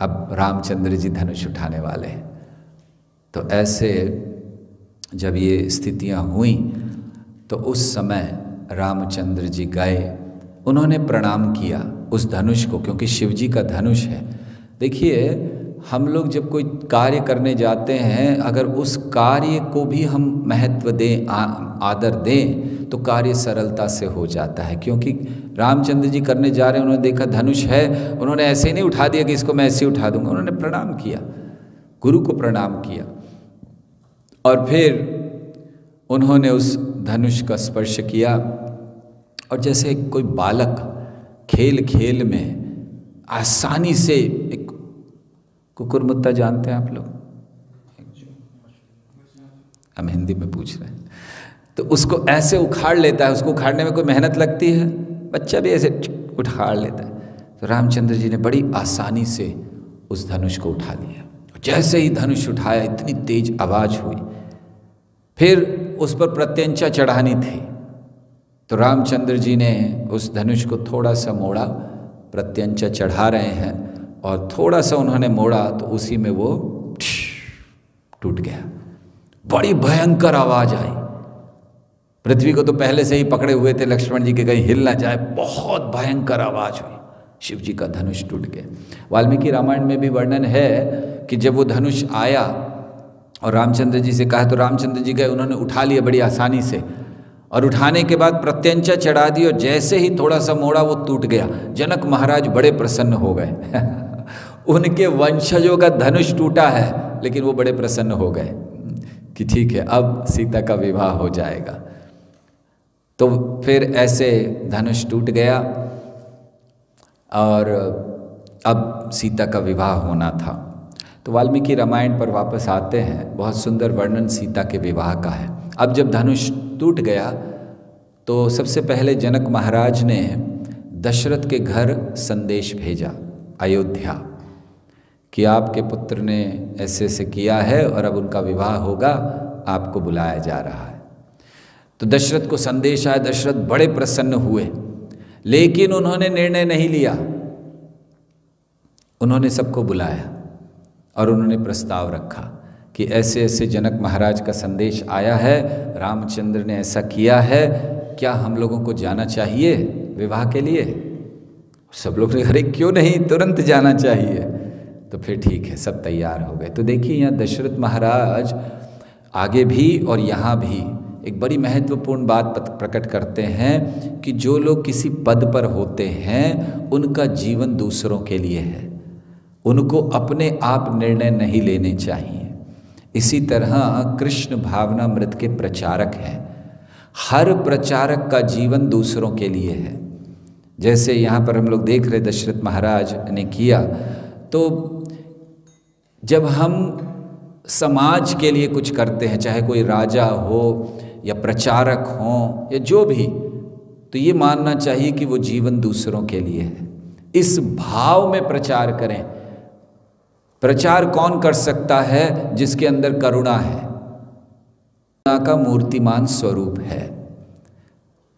अब रामचंद्र जी धनुष उठाने वाले हैं। तो ऐसे जब ये स्थितियां हुई तो उस समय रामचंद्र जी गए, उन्होंने प्रणाम किया उस धनुष को, क्योंकि शिव जी का धनुष है। देखिए हम लोग जब कोई कार्य करने जाते हैं, अगर उस कार्य को भी हम महत्व दें, आदर दें, तो कार्य सरलता से हो जाता है। क्योंकि रामचंद्र जी करने जा रहे हैं, उन्होंने देखा धनुष है, उन्होंने ऐसे ही नहीं उठा दिया कि इसको मैं ऐसे ही उठा दूंगा। उन्होंने प्रणाम किया, गुरु को प्रणाम किया, और फिर उन्होंने उस धनुष का स्पर्श किया। और जैसे कोई बालक खेल खेल में आसानी से, एक कुकुरमुत्ता जानते हैं आप लोग, हम हिंदी में पूछ रहे हैं, तो उसको ऐसे उखाड़ लेता है। उसको उखाड़ने में कोई मेहनत लगती है? बच्चा भी ऐसे उखाड़ लेता है। तो रामचंद्र जी ने बड़ी आसानी से उस धनुष को उठा लिया। जैसे ही धनुष उठाया, इतनी तेज आवाज हुई। फिर उस पर प्रत्यंचा चढ़ानी थी, तो रामचंद्र जी ने उस धनुष को थोड़ा सा मोड़ा, प्रत्यंचा चढ़ा रहे हैं, और थोड़ा सा उन्होंने मोड़ा तो उसी में वो टूट गया। बड़ी भयंकर आवाज आई। पृथ्वी को तो पहले से ही पकड़े हुए थे लक्ष्मण जी के, कहीं हिल ना जाए। बहुत भयंकर आवाज हुई, शिव जी का धनुष टूट गया। वाल्मीकि रामायण में भी वर्णन है कि जब वो धनुष आया और रामचंद्र जी से कहा, तो रामचंद्र जी गए, उन्होंने उठा लिया बड़ी आसानी से, और उठाने के बाद प्रत्यंचा चढ़ा दी, और जैसे ही थोड़ा सा मोड़ा वो टूट गया। जनक महाराज बड़े प्रसन्न हो गए। उनके वंशजों का धनुष टूटा है, लेकिन वो बड़े प्रसन्न हो गए कि ठीक है, अब सीता का विवाह हो जाएगा। तो फिर ऐसे धनुष टूट गया, और अब सीता का विवाह होना था। तो वाल्मीकि रामायण पर वापस आते हैं, बहुत सुंदर वर्णन सीता के विवाह का है। अब जब धनुष टूट गया, तो सबसे पहले जनक महाराज ने दशरथ के घर संदेश भेजा अयोध्या कि आपके पुत्र ने ऐसे ऐसे किया है और अब उनका विवाह होगा, आपको बुलाया जा रहा है। तो दशरथ को संदेश आया। दशरथ बड़े प्रसन्न हुए, लेकिन उन्होंने निर्णय नहीं लिया। उन्होंने सबको बुलाया और उन्होंने प्रस्ताव रखा कि ऐसे ऐसे जनक महाराज का संदेश आया है, रामचंद्र ने ऐसा किया है, क्या हम लोगों को जाना चाहिए विवाह के लिए? सब लोग ने, अरे क्यों नहीं, तुरंत जाना चाहिए। तो फिर ठीक है, सब तैयार हो गए। तो देखिए यहाँ दशरथ महाराज आगे भी और यहाँ भी एक बड़ी महत्वपूर्ण बात प्रकट करते हैं कि जो लोग किसी पद पर होते हैं, उनका जीवन दूसरों के लिए है। उनको अपने आप निर्णय नहीं लेने चाहिए। इसी तरह कृष्ण भावनामृत के प्रचारक हैं। हर प्रचारक का जीवन दूसरों के लिए है। जैसे यहाँ पर हम लोग देख रहे दशरथ महाराज ने किया। तो जब हम समाज के लिए कुछ करते हैं, चाहे कोई राजा हो या प्रचारक हो या जो भी, तो ये मानना चाहिए कि वो जीवन दूसरों के लिए है। इस भाव में प्रचार करें। प्रचार कौन कर सकता है? जिसके अंदर करुणा है, करुणा का मूर्तिमान स्वरूप है।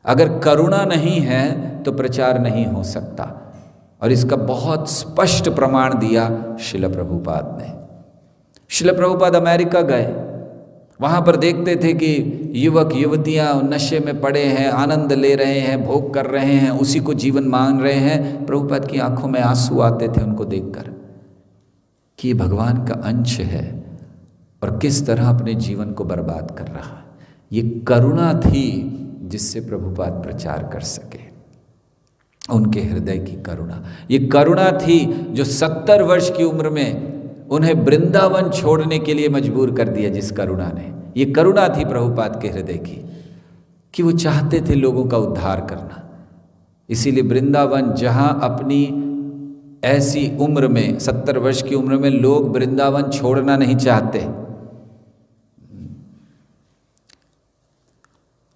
अगर करुणा नहीं है तो प्रचार नहीं हो सकता। और इसका बहुत स्पष्ट प्रमाण दिया श्रील प्रभुपाद ने। श्रील प्रभुपाद अमेरिका गए, वहाँ पर देखते थे कि युवक युवतियाँ नशे में पड़े हैं, आनंद ले रहे हैं, भोग कर रहे हैं, उसी को जीवन मान रहे हैं। प्रभुपाद की आंखों में आंसू आते थे उनको देखकर कि ये भगवान का अंश है और किस तरह अपने जीवन को बर्बाद कर रहा है। ये करुणा थी जिससे प्रभुपाद प्रचार कर सके, उनके हृदय की करुणा। ये करुणा थी जो 70 वर्ष की उम्र में उन्हें वृंदावन छोड़ने के लिए मजबूर कर दिया। जिस करुणा ने, ये करुणा थी प्रभुपाद के हृदय की कि वो चाहते थे लोगों का उद्धार करना। इसीलिए वृंदावन, जहाँ अपनी ऐसी उम्र में 70 वर्ष की उम्र में लोग वृंदावन छोड़ना नहीं चाहते।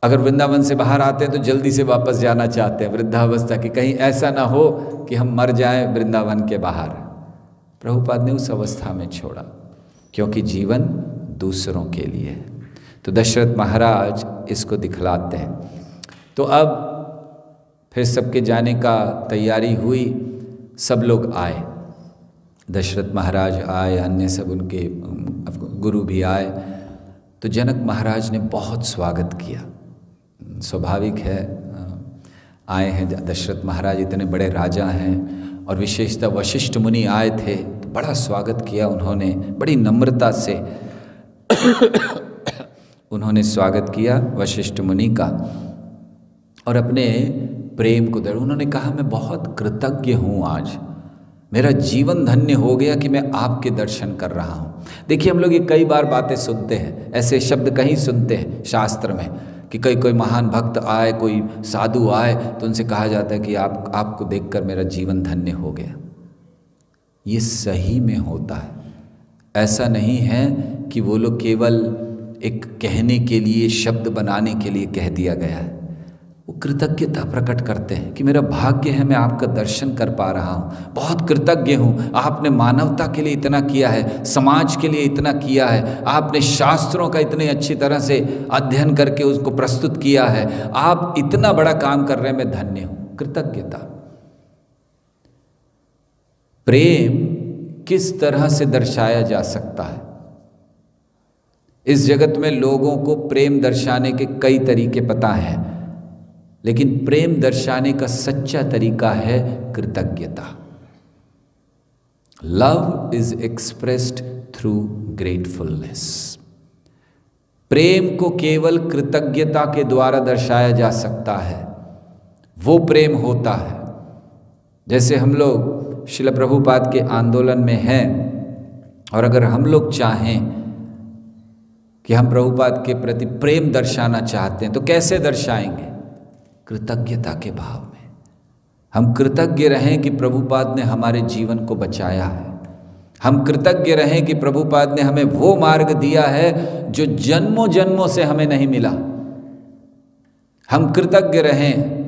अगर वृंदावन से बाहर आते हैं तो जल्दी से वापस जाना चाहते हैं वृद्धावस्था की, कहीं ऐसा ना हो कि हम मर जाएं वृंदावन के बाहर। प्रभुपाद ने उस अवस्था में छोड़ा क्योंकि जीवन दूसरों के लिए है। तो दशरथ महाराज इसको दिखलाते हैं। तो अब फिर सबके जाने का तैयारी हुई, सब लोग आए। दशरथ महाराज आए, अन्य सब उनके गुरु भी आए। तो जनक महाराज ने बहुत स्वागत किया। स्वाभाविक है, आए हैं दशरथ महाराज, इतने बड़े राजा हैं, और विशेषतः वशिष्ठ मुनि आए थे तो बड़ा स्वागत किया उन्होंने, बड़ी नम्रता से उन्होंने स्वागत किया वशिष्ठ मुनि का और अपने प्रेम को उन्होंने कहा मैं बहुत कृतज्ञ हूँ, आज मेरा जीवन धन्य हो गया कि मैं आपके दर्शन कर रहा हूँ। देखिए हम लोग ये कई बार बातें सुनते हैं, ऐसे शब्द कहीं सुनते हैं शास्त्र में कि कोई महान भक्त आए, कोई साधु आए तो उनसे कहा जाता है कि आपको देखकर मेरा जीवन धन्य हो गया। ये सही में होता है, ऐसा नहीं है कि वो लोग केवल एक कहने के लिए, शब्द बनाने के लिए कह दिया गया है। वो कृतज्ञता प्रकट करते हैं कि मेरा भाग्य है मैं आपका दर्शन कर पा रहा हूँ, बहुत कृतज्ञ हूँ, आपने मानवता के लिए इतना किया है, समाज के लिए इतना किया है, आपने शास्त्रों का इतनी अच्छी तरह से अध्ययन करके उसको प्रस्तुत किया है, आप इतना बड़ा काम कर रहे हैं, मैं धन्य हूँ। कृतज्ञता। प्रेम किस तरह से दर्शाया जा सकता है? इस जगत में लोगों को प्रेम दर्शाने के कई तरीके पता हैं, लेकिन प्रेम दर्शाने का सच्चा तरीका है कृतज्ञता। Love is expressed through gratefulness. प्रेम को केवल कृतज्ञता के द्वारा दर्शाया जा सकता है, वो प्रेम होता है। जैसे हम लोग श्रील प्रभुपाद के आंदोलन में हैं और अगर हम लोग चाहें कि हम प्रभुपाद के प्रति प्रेम दर्शाना चाहते हैं तो कैसे दर्शाएंगे? कृतज्ञता के भाव में। हम कृतज्ञ रहें कि प्रभुपाद ने हमारे जीवन को बचाया है, हम कृतज्ञ रहें कि प्रभुपाद ने हमें वो मार्ग दिया है जो जन्मों जन्मों से हमें नहीं मिला। हम कृतज्ञ रहें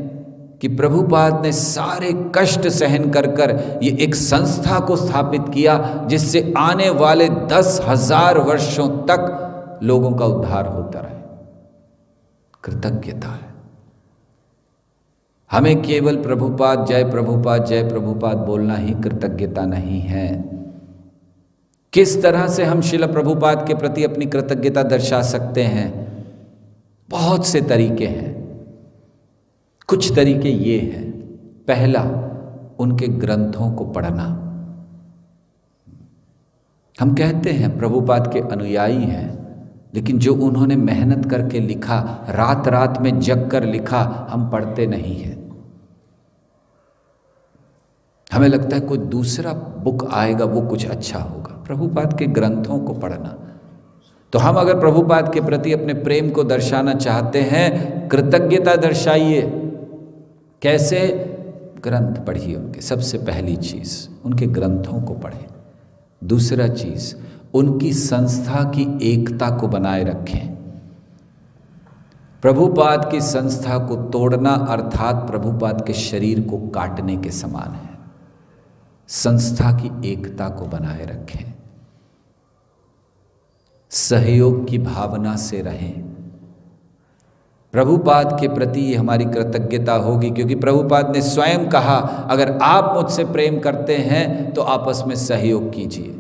कि प्रभुपाद ने सारे कष्ट सहन कर ये एक संस्था को स्थापित किया जिससे आने वाले 10,000 वर्षों तक लोगों का उद्धार होता रहे। कृतज्ञता है। हमें केवल प्रभुपाद जय प्रभुपाद बोलना ही कृतज्ञता नहीं है। किस तरह से हम श्रील प्रभुपाद के प्रति अपनी कृतज्ञता दर्शा सकते हैं? बहुत से तरीके हैं। कुछ तरीके ये हैं। पहला, उनके ग्रंथों को पढ़ना। हम कहते हैं प्रभुपाद के अनुयायी हैं, लेकिन जो उन्होंने मेहनत करके लिखा, रात रात में जग कर लिखा, हम पढ़ते नहीं हैं। हमें लगता है कोई दूसरा बुक आएगा वो कुछ अच्छा होगा। प्रभुपाद के ग्रंथों को पढ़ना। तो हम अगर प्रभुपाद के प्रति अपने प्रेम को दर्शाना चाहते हैं, कृतज्ञता दर्शाइए। कैसे? ग्रंथ पढ़िए उनके। सबसे पहली चीज़ उनके ग्रंथों को पढ़ें। दूसरा चीज़ उनकी संस्था की एकता को बनाए रखें। प्रभुपाद की संस्था को तोड़ना अर्थात प्रभुपाद के शरीर को काटने के समान है। संस्था की एकता को बनाए रखें। सहयोग की भावना से रहें। प्रभुपाद के प्रति ये हमारी कृतज्ञता होगी, क्योंकि प्रभुपाद ने स्वयं कहा, अगर आप मुझसे प्रेम करते हैं तो आपस में सहयोग कीजिए।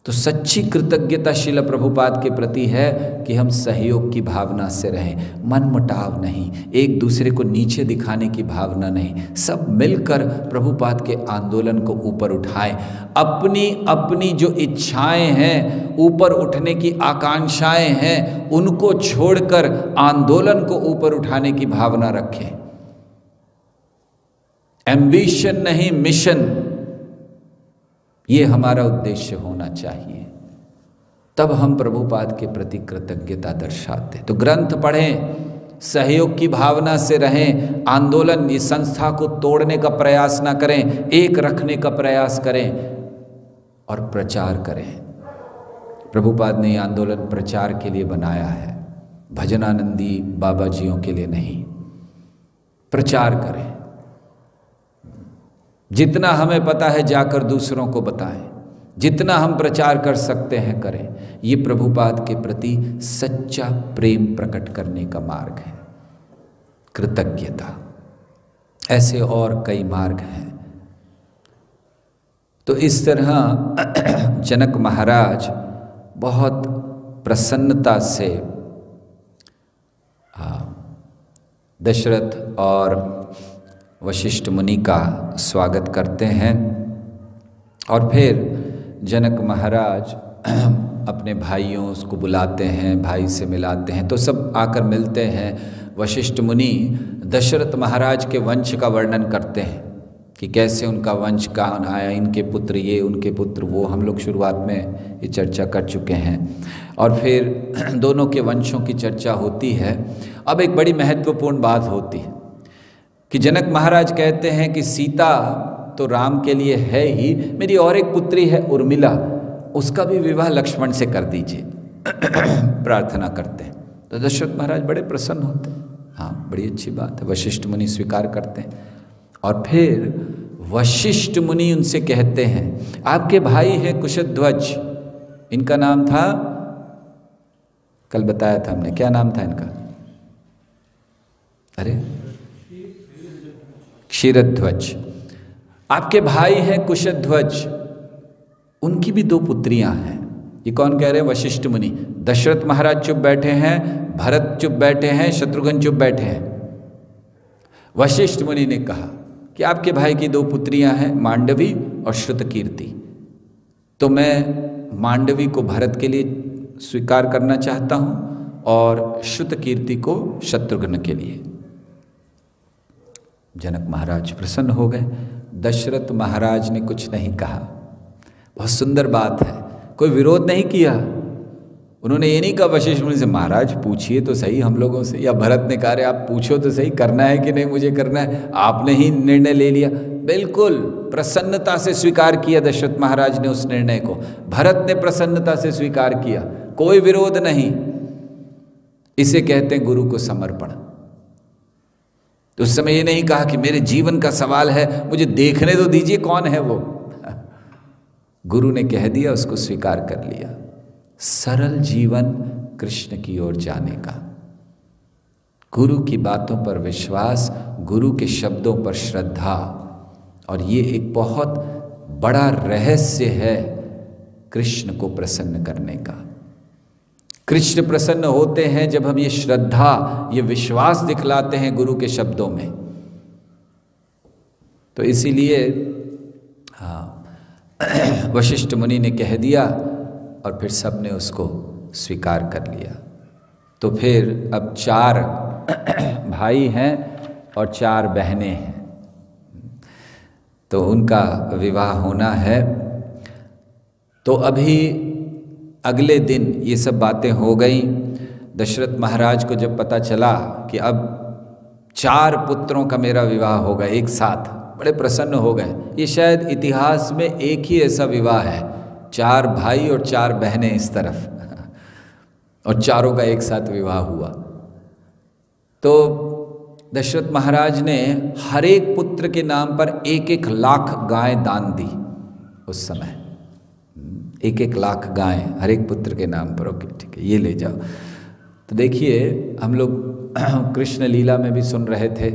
तो सच्ची कृतज्ञता श्रील प्रभुपाद के प्रति है कि हम सहयोग की भावना से रहें, मनमुटाव नहीं, एक दूसरे को नीचे दिखाने की भावना नहीं, सब मिलकर प्रभुपाद के आंदोलन को ऊपर उठाएं। अपनी अपनी जो इच्छाएं हैं, ऊपर उठने की आकांक्षाएं हैं, उनको छोड़कर आंदोलन को ऊपर उठाने की भावना रखें। एम्बिशन नहीं, मिशन, ये हमारा उद्देश्य होना चाहिए। तब हम प्रभुपाद के प्रति कृतज्ञता दर्शाते। तो ग्रंथ पढ़ें, सहयोग की भावना से रहें, आंदोलन, ये संस्था को तोड़ने का प्रयास ना करें, एक रखने का प्रयास करें और प्रचार करें। प्रभुपाद ने ये आंदोलन प्रचार के लिए बनाया है, भजनानंदी बाबा जियों के लिए नहीं। प्रचार करें, जितना हमें पता है जाकर दूसरों को बताएं, जितना हम प्रचार कर सकते हैं करें। ये प्रभुपाद के प्रति सच्चा प्रेम प्रकट करने का मार्ग है, कृतज्ञता। ऐसे और कई मार्ग हैं। तो इस तरह जनक महाराज बहुत प्रसन्नता से दशरथ और वशिष्ठ मुनि का स्वागत करते हैं और फिर जनक महाराज अपने भाइयों उसको बुलाते हैं, भाई से मिलाते हैं, तो सब आकर मिलते हैं। वशिष्ठ मुनि दशरथ महाराज के वंश का वर्णन करते हैं कि कैसे उनका वंश कहाँ आया, इनके पुत्र ये, उनके पुत्र वो। हम लोग शुरुआत में ये चर्चा कर चुके हैं। और फिर दोनों के वंशों की चर्चा होती है। अब एक बड़ी महत्वपूर्ण बात होती है कि जनक महाराज कहते हैं कि सीता तो राम के लिए है ही, मेरी और एक पुत्री है उर्मिला, उसका भी विवाह लक्ष्मण से कर दीजिए। प्रार्थना करते हैं। तो दशरथ महाराज बड़े प्रसन्न होते हैं। हाँ, बड़ी अच्छी बात है। वशिष्ठ मुनि स्वीकार करते हैं। और फिर वशिष्ठ मुनि उनसे कहते हैं, आपके भाई हैं कुशध्वज, इनका नाम था, कल बताया था हमने, क्या नाम था इनका? अरे क्षीरध्वज। आपके भाई हैं कुशध्वज, उनकी भी 2 पुत्रियां हैं। ये कौन कह रहे हैं? वशिष्ठ मुनि। दशरथ महाराज चुप बैठे हैं, भरत चुप बैठे हैं, शत्रुघ्न चुप बैठे हैं। वशिष्ठ मुनि ने कहा कि आपके भाई की 2 पुत्रियां हैं, मांडवी और श्रुतकीर्ति। तो मैं मांडवी को भरत के लिए स्वीकार करना चाहता हूं और श्रुतकीर्ति को शत्रुघ्न के लिए। जनक महाराज प्रसन्न हो गए। दशरथ महाराज ने कुछ नहीं कहा। बहुत सुंदर बात है, कोई विरोध नहीं किया। उन्होंने ये नहीं कहा वशिष्ठ मुनि से, महाराज पूछिए तो सही हम लोगों से, या भरत ने कहा आप पूछो तो सही, करना है कि नहीं मुझे करना है, आपने ही निर्णय ले लिया। बिल्कुल प्रसन्नता से स्वीकार किया दशरथ महाराज ने उस निर्णय को। भरत ने प्रसन्नता से स्वीकार किया, कोई विरोध नहीं। इसे कहते हैं गुरु को समर्पण। तो उस समय ये नहीं कहा कि मेरे जीवन का सवाल है, मुझे देखने तो दीजिए कौन है वो। गुरु ने कह दिया, उसको स्वीकार कर लिया। सरल जीवन कृष्ण की ओर जाने का, गुरु की बातों पर विश्वास, गुरु के शब्दों पर श्रद्धा। और ये एक बहुत बड़ा रहस्य है कृष्ण को प्रसन्न करने का। कृष्ण प्रसन्न होते हैं जब हम ये श्रद्धा, ये विश्वास दिखलाते हैं गुरु के शब्दों में। तो इसीलिए वशिष्ठ मुनि ने कह दिया और फिर सबने उसको स्वीकार कर लिया। तो फिर अब 4 भाई हैं और 4 बहनें हैं, तो उनका विवाह होना है। तो अभी अगले दिन ये सब बातें हो गई। दशरथ महाराज को जब पता चला कि अब 4 पुत्रों का मेरा विवाह होगा एक साथ, बड़े प्रसन्न हो गए। ये शायद इतिहास में एक ही ऐसा विवाह है, 4 भाई और 4 बहनें इस तरफ, और चारों का एक साथ विवाह हुआ। तो दशरथ महाराज ने हर एक पुत्र के नाम पर 1-1 लाख गाय दान दी। उस समय 1-1 लाख गाय हर एक पुत्र के नाम पर। ओके, ठीक है, ये ले जाओ। तो देखिए, हम लोग कृष्ण लीला में भी सुन रहे थे,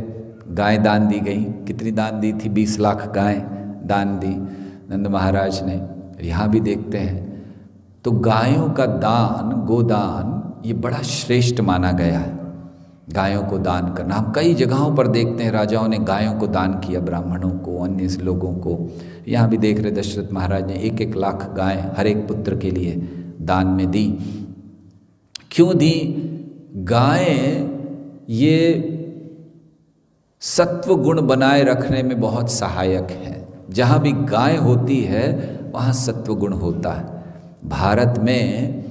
गाय दान दी गई। कितनी दान दी थी? 20 लाख गाय दान दी नंद महाराज ने। यहाँ भी देखते हैं तो गायों का दान, गोदान, ये बड़ा श्रेष्ठ माना गया है। गायों को दान करना, हम कई जगहों पर देखते हैं राजाओं ने गायों को दान किया, ब्राह्मणों को, अन्य लोगों को। यहाँ भी देख रहे दशरथ महाराज ने 1-1 लाख गाय हर एक पुत्र के लिए दान में दी। क्यों दी? गाय ये सत्व गुण बनाए रखने में बहुत सहायक है। जहाँ भी गाय होती है वहाँ सत्व गुण होता है। भारत में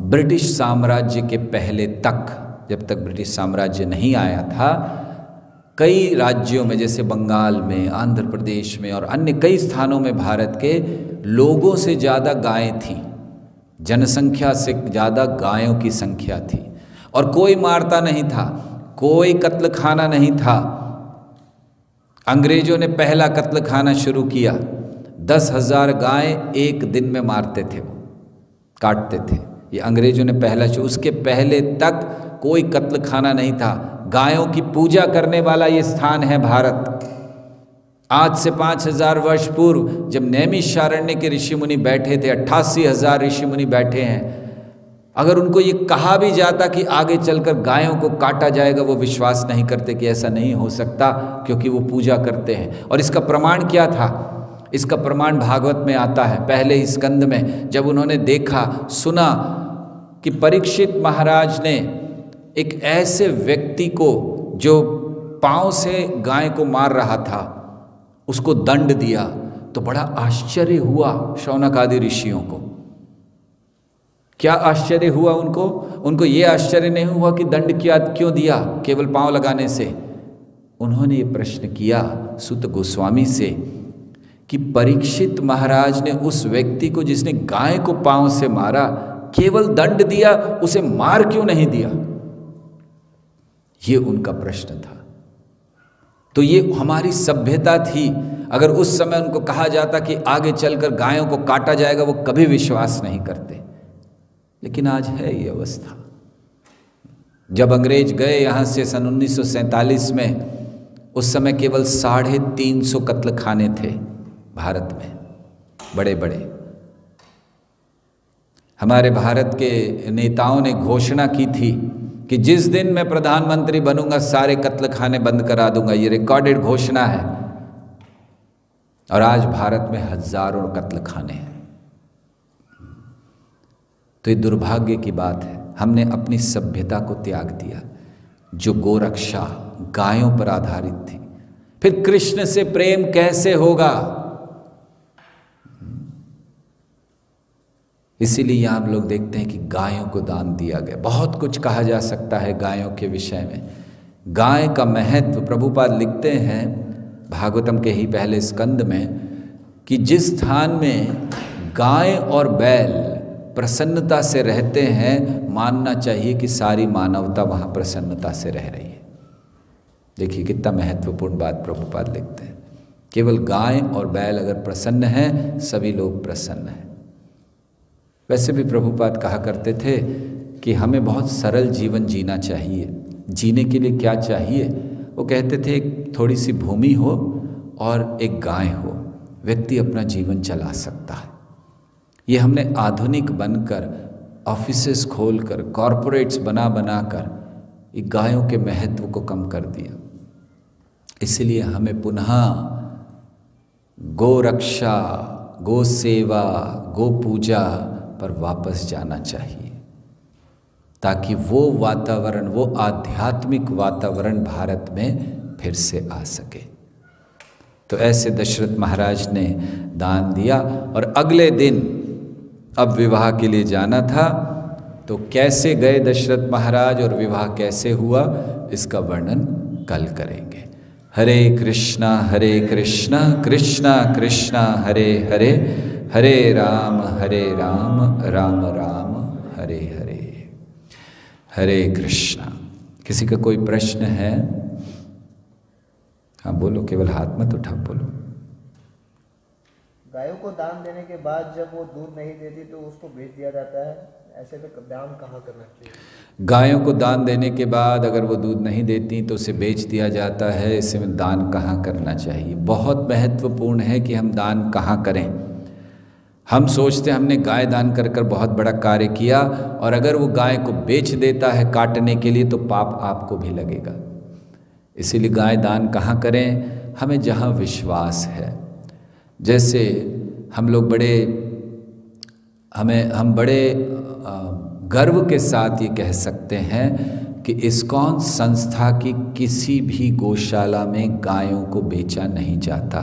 ब्रिटिश साम्राज्य के पहले तक, जब तक ब्रिटिश साम्राज्य नहीं आया था, कई राज्यों में, जैसे बंगाल में, आंध्र प्रदेश में और अन्य कई स्थानों में भारत के लोगों से ज़्यादा गायें थीं। जनसंख्या से ज़्यादा गायों की संख्या थी। और कोई मारता नहीं था, कोई कत्ल खाना नहीं था। अंग्रेजों ने पहला कत्ल खाना शुरू किया। 10,000 गायें एक दिन में मारते थे, वो काटते थे। ये अंग्रेजों ने पहला शुरू, उसके पहले तक कोई कत्ल खाना नहीं था। गायों की पूजा करने वाला ये स्थान है भारत। आज से 5,000 वर्ष पूर्व जब नैमिषारण्य के ऋषि मुनि बैठे थे, 88,000 ऋषि मुनि बैठे हैं, अगर उनको ये कहा भी जाता कि आगे चलकर गायों को काटा जाएगा, वो विश्वास नहीं करते कि ऐसा नहीं हो सकता, क्योंकि वो पूजा करते हैं। और इसका प्रमाण क्या था? इसका प्रमाण भागवत में आता है पहले स्कंद में, जब उन्होंने देखा सुना कि परीक्षित महाराज ने एक ऐसे व्यक्ति को जो पांव से गाय को मार रहा था उसको दंड दिया, तो बड़ा आश्चर्य हुआ शौनक आदि ऋषियों को। क्या आश्चर्य हुआ उनको? उनको ये आश्चर्य नहीं हुआ कि दंड क्यों दिया केवल पांव लगाने से। उन्होंने ये प्रश्न किया सुत गोस्वामी से कि परीक्षित महाराज ने उस व्यक्ति को जिसने गाय को पांव से मारा केवल दंड दिया, उसे मार क्यों नहीं दिया? ये उनका प्रश्न था। तो ये हमारी सभ्यता थी। अगर उस समय उनको कहा जाता कि आगे चलकर गायों को काटा जाएगा, वो कभी विश्वास नहीं करते। लेकिन आज है ये अवस्था। जब अंग्रेज गए यहाँ से सन 1947 में, उस समय केवल 350 कत्ल खाने थे भारत में, बड़े बड़े। हमारे भारत के नेताओं ने घोषणा की थी कि जिस दिन मैं प्रधानमंत्री बनूंगा सारे कत्ल खाने बंद करा दूंगा। ये रिकॉर्डेड घोषणा है। और आज भारत में हजारों कत्ल खाने हैं। तो ये दुर्भाग्य की बात है, हमने अपनी सभ्यता को त्याग दिया जो गोरक्षा गायों पर आधारित थी। फिर कृष्ण से प्रेम कैसे होगा? इसीलिए यहां हम लोग देखते हैं कि गायों को दान दिया गया। बहुत कुछ कहा जा सकता है गायों के विषय में। गाय का महत्व प्रभुपाद लिखते हैं भागवतम के ही पहले स्कंद में कि जिस स्थान में गाय और बैल प्रसन्नता से रहते हैं, मानना चाहिए कि सारी मानवता वहाँ प्रसन्नता से रह रही है। देखिए कितना महत्वपूर्ण बात प्रभुपाद लिखते हैं। केवल गाय और बैल अगर प्रसन्न हैं, सभी लोग प्रसन्न हैं। वैसे भी प्रभुपाद कहा करते थे कि हमें बहुत सरल जीवन जीना चाहिए। जीने के लिए क्या चाहिए? वो कहते थे एक थोड़ी सी भूमि हो और एक गाय हो, व्यक्ति अपना जीवन चला सकता है। ये हमने आधुनिक बनकर, ऑफिसेस खोलकर, कॉरपोरेट्स बनाकर ये गायों के महत्व को कम कर दिया। इसलिए हमें पुनः गो रक्षा, गो सेवा, गो पूजा पर वापस जाना चाहिए, ताकि वो वातावरण, वो आध्यात्मिक वातावरण भारत में फिर से आ सके। तो ऐसे दशरथ महाराज ने दान दिया। और अगले दिन अब विवाह के लिए जाना था। तो कैसे गए दशरथ महाराज और विवाह कैसे हुआ, इसका वर्णन कल करेंगे। हरे कृष्णा कृष्णा कृष्णा हरे हरे, हरे राम राम राम हरे हरे। हरे कृष्णा। किसी का कोई प्रश्न है? हाँ बोलो, केवल हाथ मत उठाओ, बोलो। गायों को दान देने के बाद जब वो दूध नहीं देती तो उसको बेच दिया जाता है, ऐसे में दान कहाँ करना चाहिए? गायों को दान देने के बाद अगर वो दूध नहीं देती तो उसे बेच दिया जाता है। ऐसे में दान कहाँ करना चाहिए? बहुत महत्वपूर्ण है कि हम दान कहाँ करें। हम सोचते हैं हमने गाय दान कर कर बहुत बड़ा कार्य किया, और अगर वो गाय को बेच देता है काटने के लिए तो पाप आपको भी लगेगा। इसीलिए गाय दान कहाँ करें? हमें जहाँ विश्वास है। जैसे हम लोग हम बड़े गर्व के साथ ये कह सकते हैं कि इस्कॉन संस्था की किसी भी गौशाला में गायों को बेचा नहीं जाता।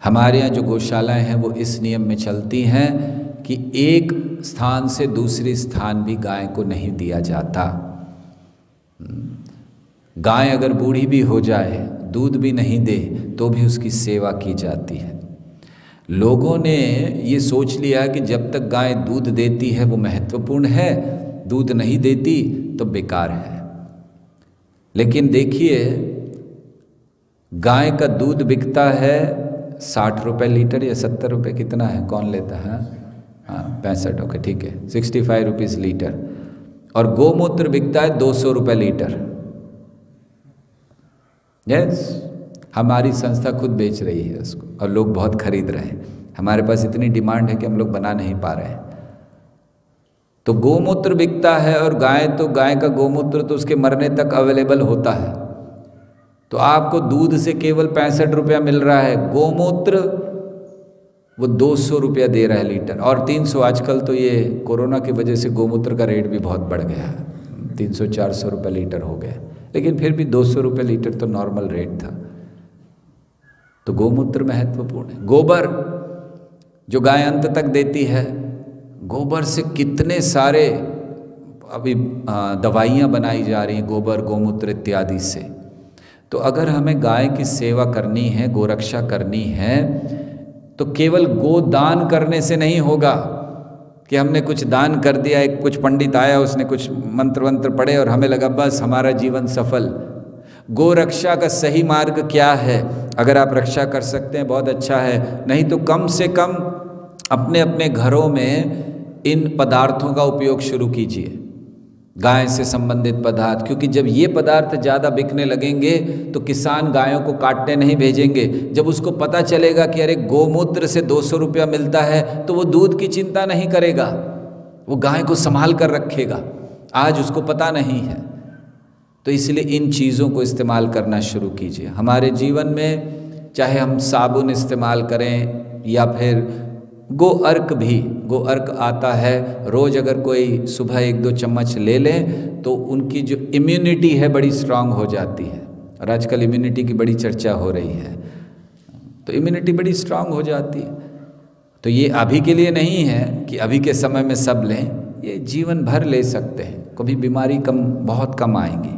हमारे यहाँ जो गौशालाएं हैं वो इस नियम में चलती हैं कि एक स्थान से दूसरे स्थान भी गाय को नहीं दिया जाता। गाय अगर बूढ़ी भी हो जाए, दूध भी नहीं दे, तो भी उसकी सेवा की जाती है। लोगों ने ये सोच लिया कि जब तक गाय दूध देती है वो महत्वपूर्ण है, दूध नहीं देती तो बेकार है। लेकिन देखिए, गाय का दूध बिकता है 60 रुपये लीटर या 70 रुपये, कितना है, कौन लेता है? हाँ 65, ओके ठीक है, 65 रुपीज़ लीटर। और गोमूत्र बिकता है 200 रुपये लीटर। यस, हमारी संस्था खुद बेच रही है उसको और लोग बहुत खरीद रहे हैं। हमारे पास इतनी डिमांड है कि हम लोग बना नहीं पा रहे हैं। तो गोमूत्र बिकता है, और गाय का गोमूत्र तो उसके मरने तक अवेलेबल होता है। तो आपको दूध से केवल 65 रुपया मिल रहा है, गोमूत्र वो 200 रुपया दे रहा है लीटर, और 300। आजकल तो ये कोरोना की वजह से गोमूत्र का रेट भी बहुत बढ़ गया है, 300-400 रुपये लीटर हो गया, लेकिन फिर भी 200 रुपये लीटर तो नॉर्मल रेट था। तो गोमूत्र महत्वपूर्ण है। गोबर जो गाय अंत तक देती है, गोबर से कितने सारे अभी दवाइयाँ बनाई जा रही हैं, गोबर गोमूत्र इत्यादि से। तो अगर हमें गाय की सेवा करनी है, गोरक्षा करनी है, तो केवल गोदान करने से नहीं होगा कि हमने कुछ दान कर दिया, एक कुछ पंडित आया, उसने कुछ मंत्र वंत्र पढ़े और हमें लगा बस हमारा जीवन सफल। गोरक्षा का सही मार्ग क्या है? अगर आप रक्षा कर सकते हैं बहुत अच्छा है, नहीं तो कम से कम अपने अपने घरों में इन पदार्थों का उपयोग शुरू कीजिए, गाय से संबंधित पदार्थ, क्योंकि जब ये पदार्थ ज़्यादा बिकने लगेंगे तो किसान गायों को काटने नहीं भेजेंगे। जब उसको पता चलेगा कि अरे गोमूत्र से 200 रुपया मिलता है, तो वो दूध की चिंता नहीं करेगा, वो गाय को संभाल कर रखेगा। आज उसको पता नहीं है, तो इसलिए इन चीज़ों को इस्तेमाल करना शुरू कीजिए। हमारे जीवन में चाहे हम साबुन इस्तेमाल करें या फिर गो अर्क भी, गो अर्क आता है, रोज़ अगर कोई सुबह 1-2 चम्मच ले लें तो उनकी जो इम्यूनिटी है बड़ी स्ट्रांग हो जाती है। और आजकल इम्यूनिटी की बड़ी चर्चा हो रही है, तो इम्यूनिटी बड़ी स्ट्रांग हो जाती है। तो ये अभी के लिए नहीं है कि अभी के समय में सब लें, ये जीवन भर ले सकते हैं, कभी बीमारी बहुत कम आएंगी।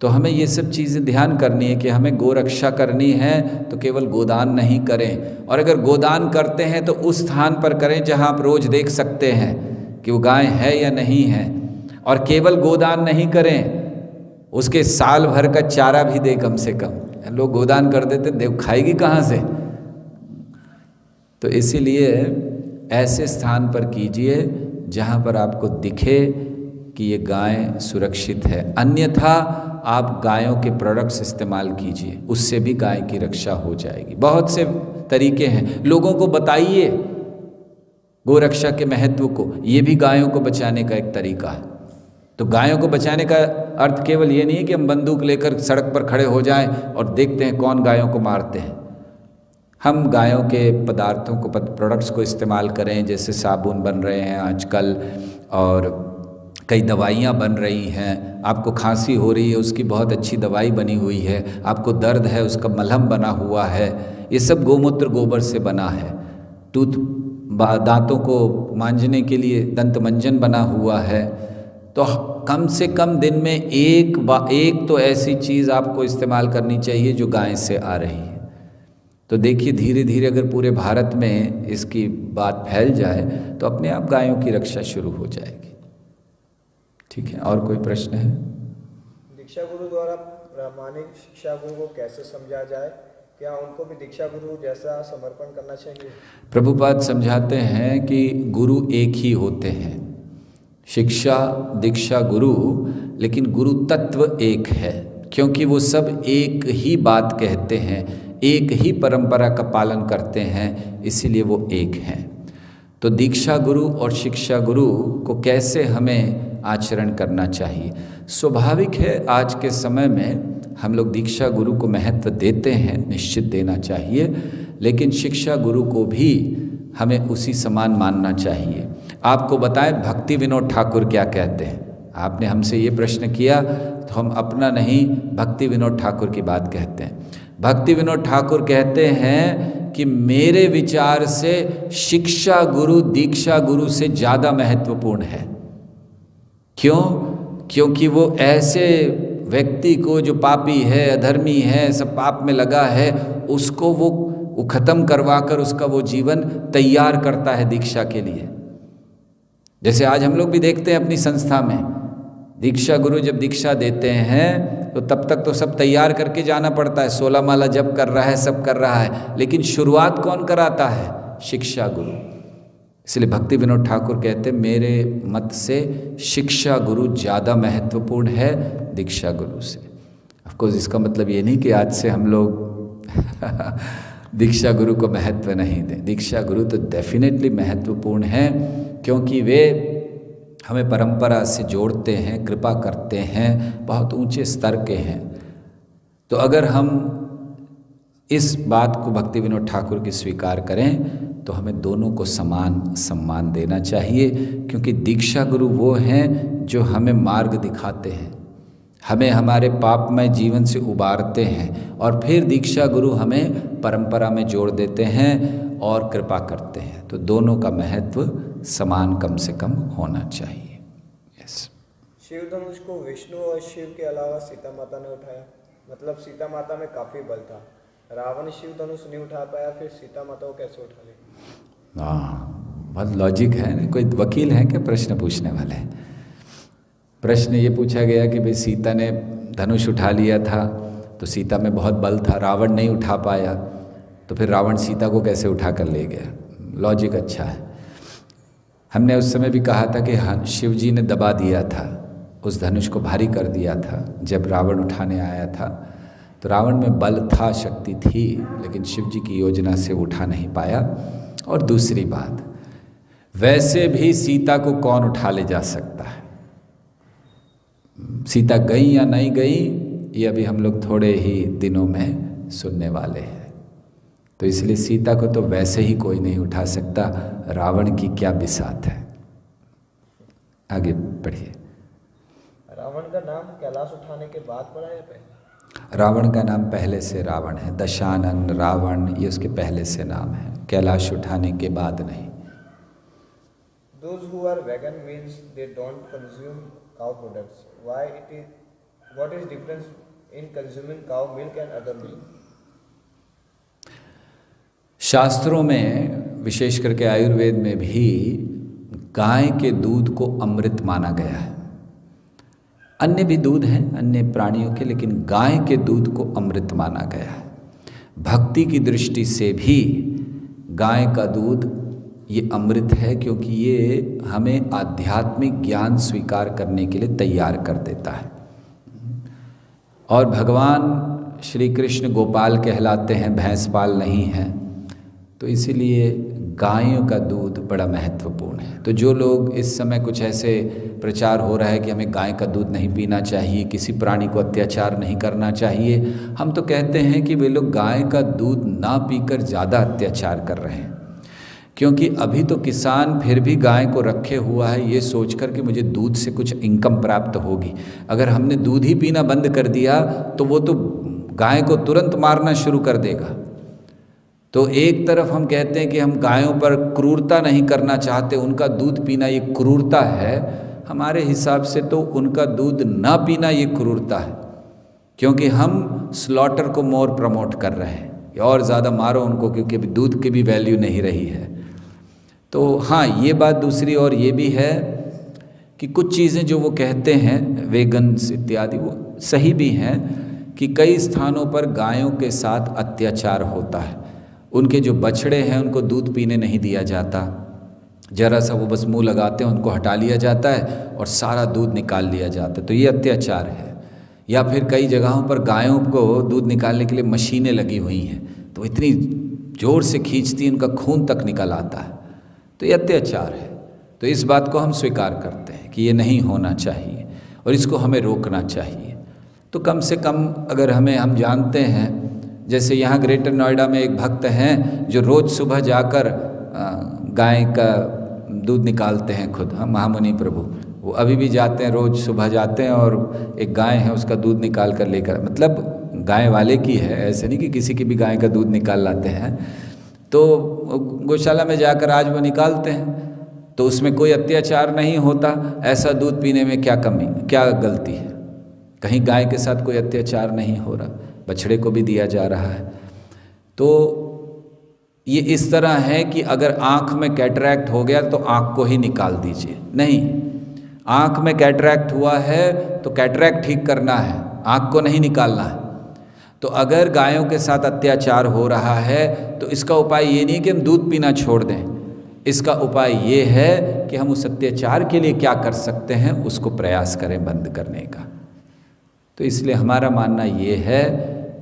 तो हमें ये सब चीज़ें ध्यान करनी है कि हमें गोरक्षा करनी है तो केवल गोदान नहीं करें, और अगर गोदान करते हैं तो उस स्थान पर करें जहां आप रोज़ देख सकते हैं कि वो गाय है या नहीं है। और केवल गोदान नहीं करें, उसके साल भर का चारा भी दे कम से कम। लोग गोदान कर देते, देव खाएगी कहाँ से? तो इसीलिए ऐसे स्थान पर कीजिए जहाँ पर आपको दिखे कि ये गाय सुरक्षित है। अन्यथा आप गायों के प्रोडक्ट्स इस्तेमाल कीजिए, उससे भी गाय की रक्षा हो जाएगी। बहुत से तरीके हैं, लोगों को बताइए गोरक्षा के महत्व को, ये भी गायों को बचाने का एक तरीका है। तो गायों को बचाने का अर्थ केवल ये नहीं है कि हम बंदूक लेकर सड़क पर खड़े हो जाएं और देखते हैं कौन गायों को मारते हैं। हम गायों के पदार्थों को, प्रोडक्ट्स को इस्तेमाल करें, जैसे साबुन बन रहे हैं आजकल और कई दवाइयाँ बन रही हैं। आपको खांसी हो रही है, उसकी बहुत अच्छी दवाई बनी हुई है। आपको दर्द है, उसका मलहम बना हुआ है। ये सब गोमूत्र गोबर से बना है। दांतों को मांजने के लिए दंत मंजन बना हुआ है। तो कम से कम दिन में एक तो ऐसी चीज़ आपको इस्तेमाल करनी चाहिए जो गाय से आ रही है। तो देखिए धीरे धीरे अगर पूरे भारत में इसकी बात फैल जाए तो अपने आप गायों की रक्षा शुरू हो जाएगी। ठीक है, और कोई प्रश्न है? दीक्षा गुरु द्वारा प्रामाणिक शिक्षा गुरु को कैसे समझा जाए? क्या उनको भी दीक्षा गुरु जैसा समर्पण करना चाहिए? प्रभुपाद समझाते हैं कि गुरु एक ही होते हैं, शिक्षा दीक्षा गुरु, लेकिन गुरु तत्व एक है, क्योंकि वो सब एक ही बात कहते हैं, एक ही परंपरा का पालन करते हैं, इसीलिए वो एक हैं। तो दीक्षा गुरु और शिक्षा गुरु को कैसे हमें आचरण करना चाहिए? स्वाभाविक है आज के समय में हम लोग दीक्षा गुरु को महत्व देते हैं, निश्चित देना चाहिए, लेकिन शिक्षा गुरु को भी हमें उसी समान मानना चाहिए। आपको बताएं भक्ति विनोद ठाकुर क्या कहते हैं? आपने हमसे ये प्रश्न किया तो हम अपना नहीं, भक्ति विनोद ठाकुर की बात कहते हैं। भक्ति विनोद ठाकुर कहते हैं कि मेरे विचार से शिक्षा गुरु दीक्षा गुरु से ज़्यादा महत्वपूर्ण है। क्यों? क्योंकि वो ऐसे व्यक्ति को जो पापी है, अधर्मी है, सब पाप में लगा है, उसको वो ख़त्म करवा कर उसका वो जीवन तैयार करता है दीक्षा के लिए। जैसे आज हम लोग भी देखते हैं अपनी संस्था में, दीक्षा गुरु जब दीक्षा देते हैं तो तब तक तो सब तैयार करके जाना पड़ता है, 16 माला जप कर रहा है, सब कर रहा है, लेकिन शुरुआत कौन कराता है? शिक्षा गुरु। इसलिए भक्ति विनोद ठाकुर कहते हैं मेरे मत से शिक्षा गुरु ज़्यादा महत्वपूर्ण है दीक्षा गुरु से। ऑफकोर्स इसका मतलब ये नहीं कि आज से हम लोग दीक्षा गुरु को महत्व नहीं दें। दीक्षा गुरु तो डेफिनेटली महत्वपूर्ण है, क्योंकि वे हमें परंपरा से जोड़ते हैं, कृपा करते हैं, बहुत ऊंचे स्तर के हैं। तो अगर हम इस बात को भक्ति विनोद ठाकुर की स्वीकार करें तो हमें दोनों को समान सम्मान देना चाहिए, क्योंकि दीक्षा गुरु वो हैं जो हमें मार्ग दिखाते हैं, हमें हमारे पापमय जीवन से उबारते हैं, और फिर दीक्षा गुरु हमें परंपरा में जोड़ देते हैं और कृपा करते हैं। तो दोनों का महत्व समान कम से कम होना चाहिए। यस। शिव धनुष को विष्णु और शिव के अलावा सीता माता ने उठाया, मतलब सीता माता में काफी बल था। रावण शिव धनुष नहीं उठा पाया, फिर सीता माता को कैसे उठा ले? हाँ, बहुत लॉजिक है ना। कोई वकील है क्या प्रश्न पूछने वाले? प्रश्न ये पूछा गया कि भाई सीता ने धनुष उठा लिया था तो सीता में बहुत बल था, रावण नहीं उठा पाया, तो फिर रावण सीता को कैसे उठा कर ले गया? लॉजिक अच्छा है। हमने उस समय भी कहा था कि शिव जी ने दबा दिया था, उस धनुष को भारी कर दिया था जब रावण उठाने आया था। तो रावण में बल था, शक्ति थी, लेकिन शिव जी की योजना से उठा नहीं पाया। और दूसरी बात, वैसे भी सीता को कौन उठा ले जा सकता है? सीता गई या नहीं गई ये अभी हम लोग थोड़े ही दिनों में सुनने वाले हैं। तो इसलिए सीता को तो वैसे ही कोई नहीं उठा सकता, रावण की क्या बिसात है। आगे बढ़िए। रावण का नाम कैलाश उठाने के बाद पड़ा या पहले? रावण का नाम पहले से रावण है, दशानन रावण ये उसके पहले से नाम है, कैलाश उठाने के बाद नहीं। Those who are vegan means they don't consume cow products. Why it is? What is difference in consuming cow milk and other milk? शास्त्रों में विशेष करके आयुर्वेद में भी गाय के दूध को अमृत माना गया है। अन्य भी दूध हैं अन्य प्राणियों के, लेकिन गाय के दूध को अमृत माना गया है। भक्ति की दृष्टि से भी गाय का दूध ये अमृत है, क्योंकि ये हमें आध्यात्मिक ज्ञान स्वीकार करने के लिए तैयार कर देता है। और भगवान श्री कृष्ण गोपाल कहलाते हैं, भैंसपाल नहीं हैं, तो इसीलिए गायों का दूध बड़ा महत्वपूर्ण है। तो जो लोग इस समय कुछ ऐसे प्रचार हो रहा है कि हमें गाय का दूध नहीं पीना चाहिए, किसी प्राणी को अत्याचार नहीं करना चाहिए, हम तो कहते हैं कि वे लोग गाय का दूध ना पीकर ज़्यादा अत्याचार कर रहे हैं। क्योंकि अभी तो किसान फिर भी गाय को रखे हुआ है ये सोचकर कि मुझे दूध से कुछ इनकम प्राप्त होगी। अगर हमने दूध ही पीना बंद कर दिया तो वो तो गाय को तुरंत मारना शुरू कर देगा। तो एक तरफ हम कहते हैं कि हम गायों पर क्रूरता नहीं करना चाहते, उनका दूध पीना ये क्रूरता है। हमारे हिसाब से तो उनका दूध ना पीना ये क्रूरता है, क्योंकि हम स्लॉटर को मोर प्रमोट कर रहे हैं, और ज़्यादा मारो उनको, क्योंकि अभी दूध की भी वैल्यू नहीं रही है। तो हाँ, ये बात दूसरी और ये भी है कि कुछ चीज़ें जो वो कहते हैं वेगन्स इत्यादि वो सही भी हैं कि कई स्थानों पर गायों के साथ अत्याचार होता है। उनके जो बछड़े हैं उनको दूध पीने नहीं दिया जाता, जरा सा वो बस मुंह लगाते हैं, उनको हटा लिया जाता है और सारा दूध निकाल लिया जाता है, तो ये अत्याचार है। या फिर कई जगहों पर गायों को दूध निकालने के लिए मशीनें लगी हुई हैं, तो इतनी ज़ोर से खींचती हैं उनका खून तक निकल आता है, तो ये अत्याचार है। तो इस बात को हम स्वीकार करते हैं कि ये नहीं होना चाहिए और इसको हमें रोकना चाहिए। तो कम से कम अगर हम जानते हैं, जैसे यहाँ ग्रेटर नोएडा में एक भक्त हैं जो रोज़ सुबह जाकर गाय का दूध निकालते हैं खुद, महामुनि प्रभु, वो अभी भी जाते हैं, रोज़ सुबह जाते हैं और एक गाय है उसका दूध निकाल कर लेकर, मतलब गाय वाले की है, ऐसे नहीं कि किसी की भी गाय का दूध निकाल लाते हैं। तो गौशाला में जाकर आज वो निकालते हैं, तो उसमें कोई अत्याचार नहीं होता। ऐसा दूध पीने में क्या कमी, क्या गलती है? कहीं गाय के साथ कोई अत्याचार नहीं हो रहा, बछड़े को भी दिया जा रहा है। तो ये इस तरह है कि अगर आँख में कैटरैक्ट हो गया तो आँख को ही निकाल दीजिए, नहीं, आँख में कैटरैक्ट हुआ है तो कैटरैक्ट ठीक करना है, आँख को नहीं निकालना है। तो अगर गायों के साथ अत्याचार हो रहा है तो इसका उपाय ये नहीं कि हम दूध पीना छोड़ दें, इसका उपाय ये है कि हम उस अत्याचार के लिए क्या कर सकते हैं उसको प्रयास करें बंद करने का। तो इसलिए हमारा मानना ये है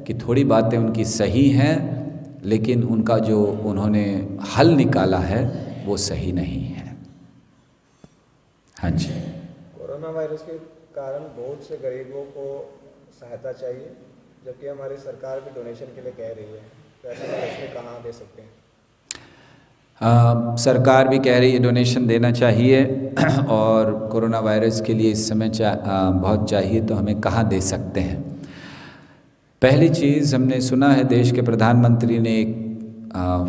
कि थोड़ी बातें उनकी सही हैं, लेकिन उनका जो उन्होंने हल निकाला है वो सही नहीं है। हाँ जी। कोरोना वायरस के कारण बहुत से गरीबों को सहायता चाहिए, जबकि हमारी सरकार भी डोनेशन के लिए कह रही है, तो ऐसे में वैष्णव कहाँ दे सकते हैं? सरकार भी कह रही है डोनेशन देना चाहिए और कोरोना वायरस के लिए इस समय बहुत चाहिए, तो हमें कहाँ दे सकते हैं। पहली चीज़, हमने सुना है देश के प्रधानमंत्री ने एक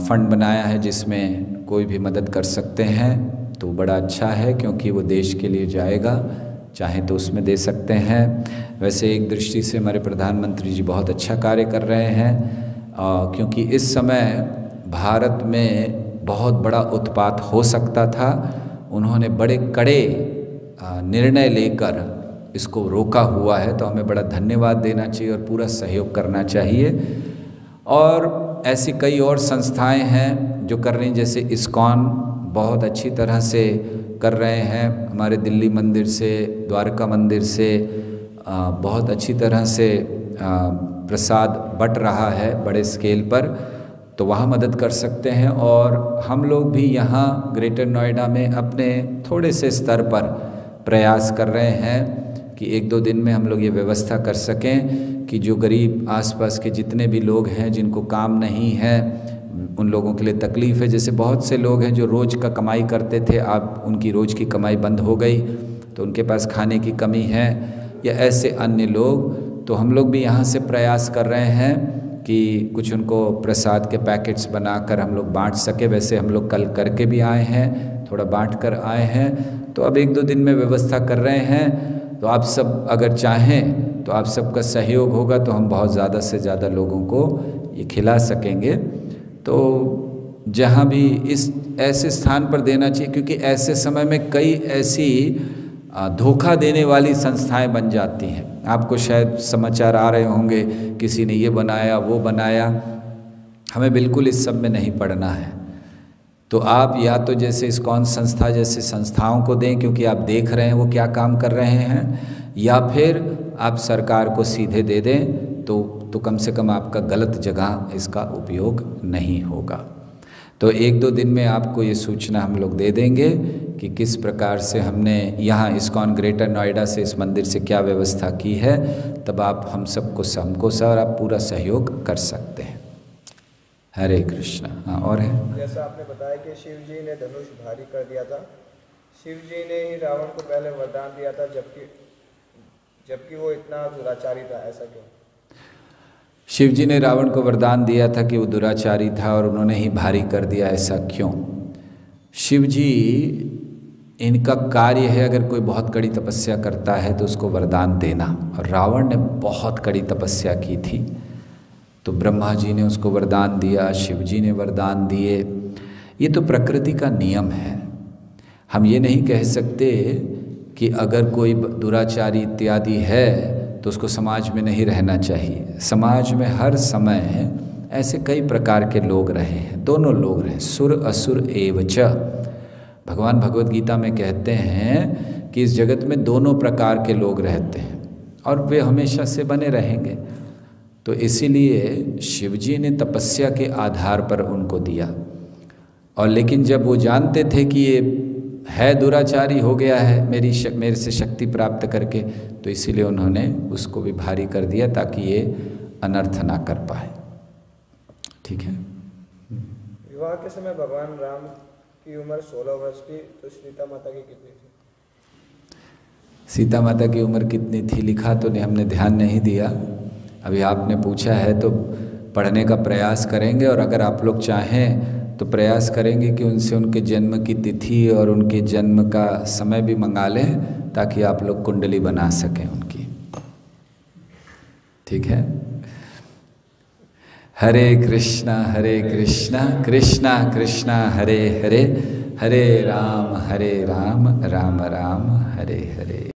फंड बनाया है जिसमें कोई भी मदद कर सकते हैं, तो बड़ा अच्छा है क्योंकि वो देश के लिए जाएगा, चाहे तो उसमें दे सकते हैं। वैसे एक दृष्टि से हमारे प्रधानमंत्री जी बहुत अच्छा कार्य कर रहे हैं, क्योंकि इस समय भारत में बहुत बड़ा उत्पात हो सकता था। उन्होंने बड़े कड़े निर्णय लेकर इसको रोका हुआ है, तो हमें बड़ा धन्यवाद देना चाहिए और पूरा सहयोग करना चाहिए। और ऐसी कई और संस्थाएं हैं जो कर रही हैं, जैसे इस्कॉन बहुत अच्छी तरह से कर रहे हैं, हमारे दिल्ली मंदिर से, द्वारका मंदिर से बहुत अच्छी तरह से प्रसाद बट रहा है बड़े स्केल पर, तो वहाँ मदद कर सकते हैं। और हम लोग भी यहाँ ग्रेटर नोएडा में अपने थोड़े से स्तर पर प्रयास कर रहे हैं कि 1-2 दिन में हम लोग ये व्यवस्था कर सकें कि जो गरीब आसपास के जितने भी लोग हैं जिनको काम नहीं है, उन लोगों के लिए तकलीफ़ है। जैसे बहुत से लोग हैं जो रोज़ का कमाई करते थे, अब उनकी रोज़ की कमाई बंद हो गई तो उनके पास खाने की कमी है, या ऐसे अन्य लोग। तो हम लोग भी यहाँ से प्रयास कर रहे हैं कि कुछ उनको प्रसाद के पैकेट्स बनाकर हम लोग बांट सके। वैसे हम लोग कल करके भी आए हैं, थोड़ा बांट कर आए हैं, तो अब 1-2 दिन में व्यवस्था कर रहे हैं। तो आप सब अगर चाहें तो आप सबका सहयोग होगा तो हम बहुत ज़्यादा से ज़्यादा लोगों को ये खिला सकेंगे। तो जहाँ भी इस ऐसे स्थान पर देना चाहिए, क्योंकि ऐसे समय में कई ऐसी धोखा देने वाली संस्थाएं बन जाती हैं। आपको शायद समाचार आ रहे होंगे, किसी ने ये बनाया वो बनाया। हमें बिल्कुल इस सब में नहीं पड़ना है। तो आप या तो जैसे इस्कॉन संस्था जैसे संस्थाओं को दें, क्योंकि आप देख रहे हैं वो क्या काम कर रहे हैं, या फिर आप सरकार को सीधे दे दें, तो कम से कम आपका गलत जगह इसका उपयोग नहीं होगा। तो 1-2 दिन में आपको ये सूचना हम लोग दे देंगे कि किस प्रकार से हमने यहाँ इस्कॉन ग्रेटर नोएडा से इस मंदिर से क्या व्यवस्था की है, तब आप हमको सर आप पूरा सहयोग कर सकते हैं। हरे कृष्णा। हाँ, और है जैसा आपने बताया कि शिव जी ने धनुष भारी कर दिया था, शिव जी ने ही रावण को पहले वरदान दिया था, जबकि वो इतना दुराचारी था, ऐसा क्यों? शिव जी ने रावण को वरदान दिया था कि वो दुराचारी था और उन्होंने ही भारी कर दिया, ऐसा क्यों? शिव जी, इनका कार्य है अगर कोई बहुत कड़ी तपस्या करता है तो उसको वरदान देना, और रावण ने बहुत कड़ी तपस्या की थी, तो ब्रह्मा जी ने उसको वरदान दिया, शिव जी ने वरदान दिए। ये तो प्रकृति का नियम है। हम ये नहीं कह सकते कि अगर कोई दुराचारी इत्यादि है तो उसको समाज में नहीं रहना चाहिए। समाज में हर समय ऐसे कई प्रकार के लोग रहे हैं, दोनों लोग रहे, सुर असुर एवच। भगवान भगवद गीता में कहते हैं कि इस जगत में दोनों प्रकार के लोग रहते हैं और वे हमेशा से बने रहेंगे। तो इसीलिए शिवजी ने तपस्या के आधार पर उनको दिया, और लेकिन जब वो जानते थे कि ये है दुराचारी हो गया है मेरे से शक्ति प्राप्त करके, तो इसीलिए उन्होंने उसको भी भारी कर दिया ताकि ये अनर्थ ना कर पाए। ठीक है। विवाह के समय भगवान राम की उम्र 16 वर्ष थी, तो सीता माता की कितनी थी? सीता माता की उम्र कितनी थी लिखा तो नहीं, हमने ध्यान नहीं दिया। अभी आपने पूछा है तो पढ़ने का प्रयास करेंगे, और अगर आप लोग चाहें तो प्रयास करेंगे कि उनसे उनके जन्म की तिथि और उनके जन्म का समय भी मंगा लें ताकि आप लोग कुंडली बना सकें उनकी। ठीक है। हरे कृष्णा कृष्णा कृष्णा हरे हरे, हरे राम राम राम हरे हरे।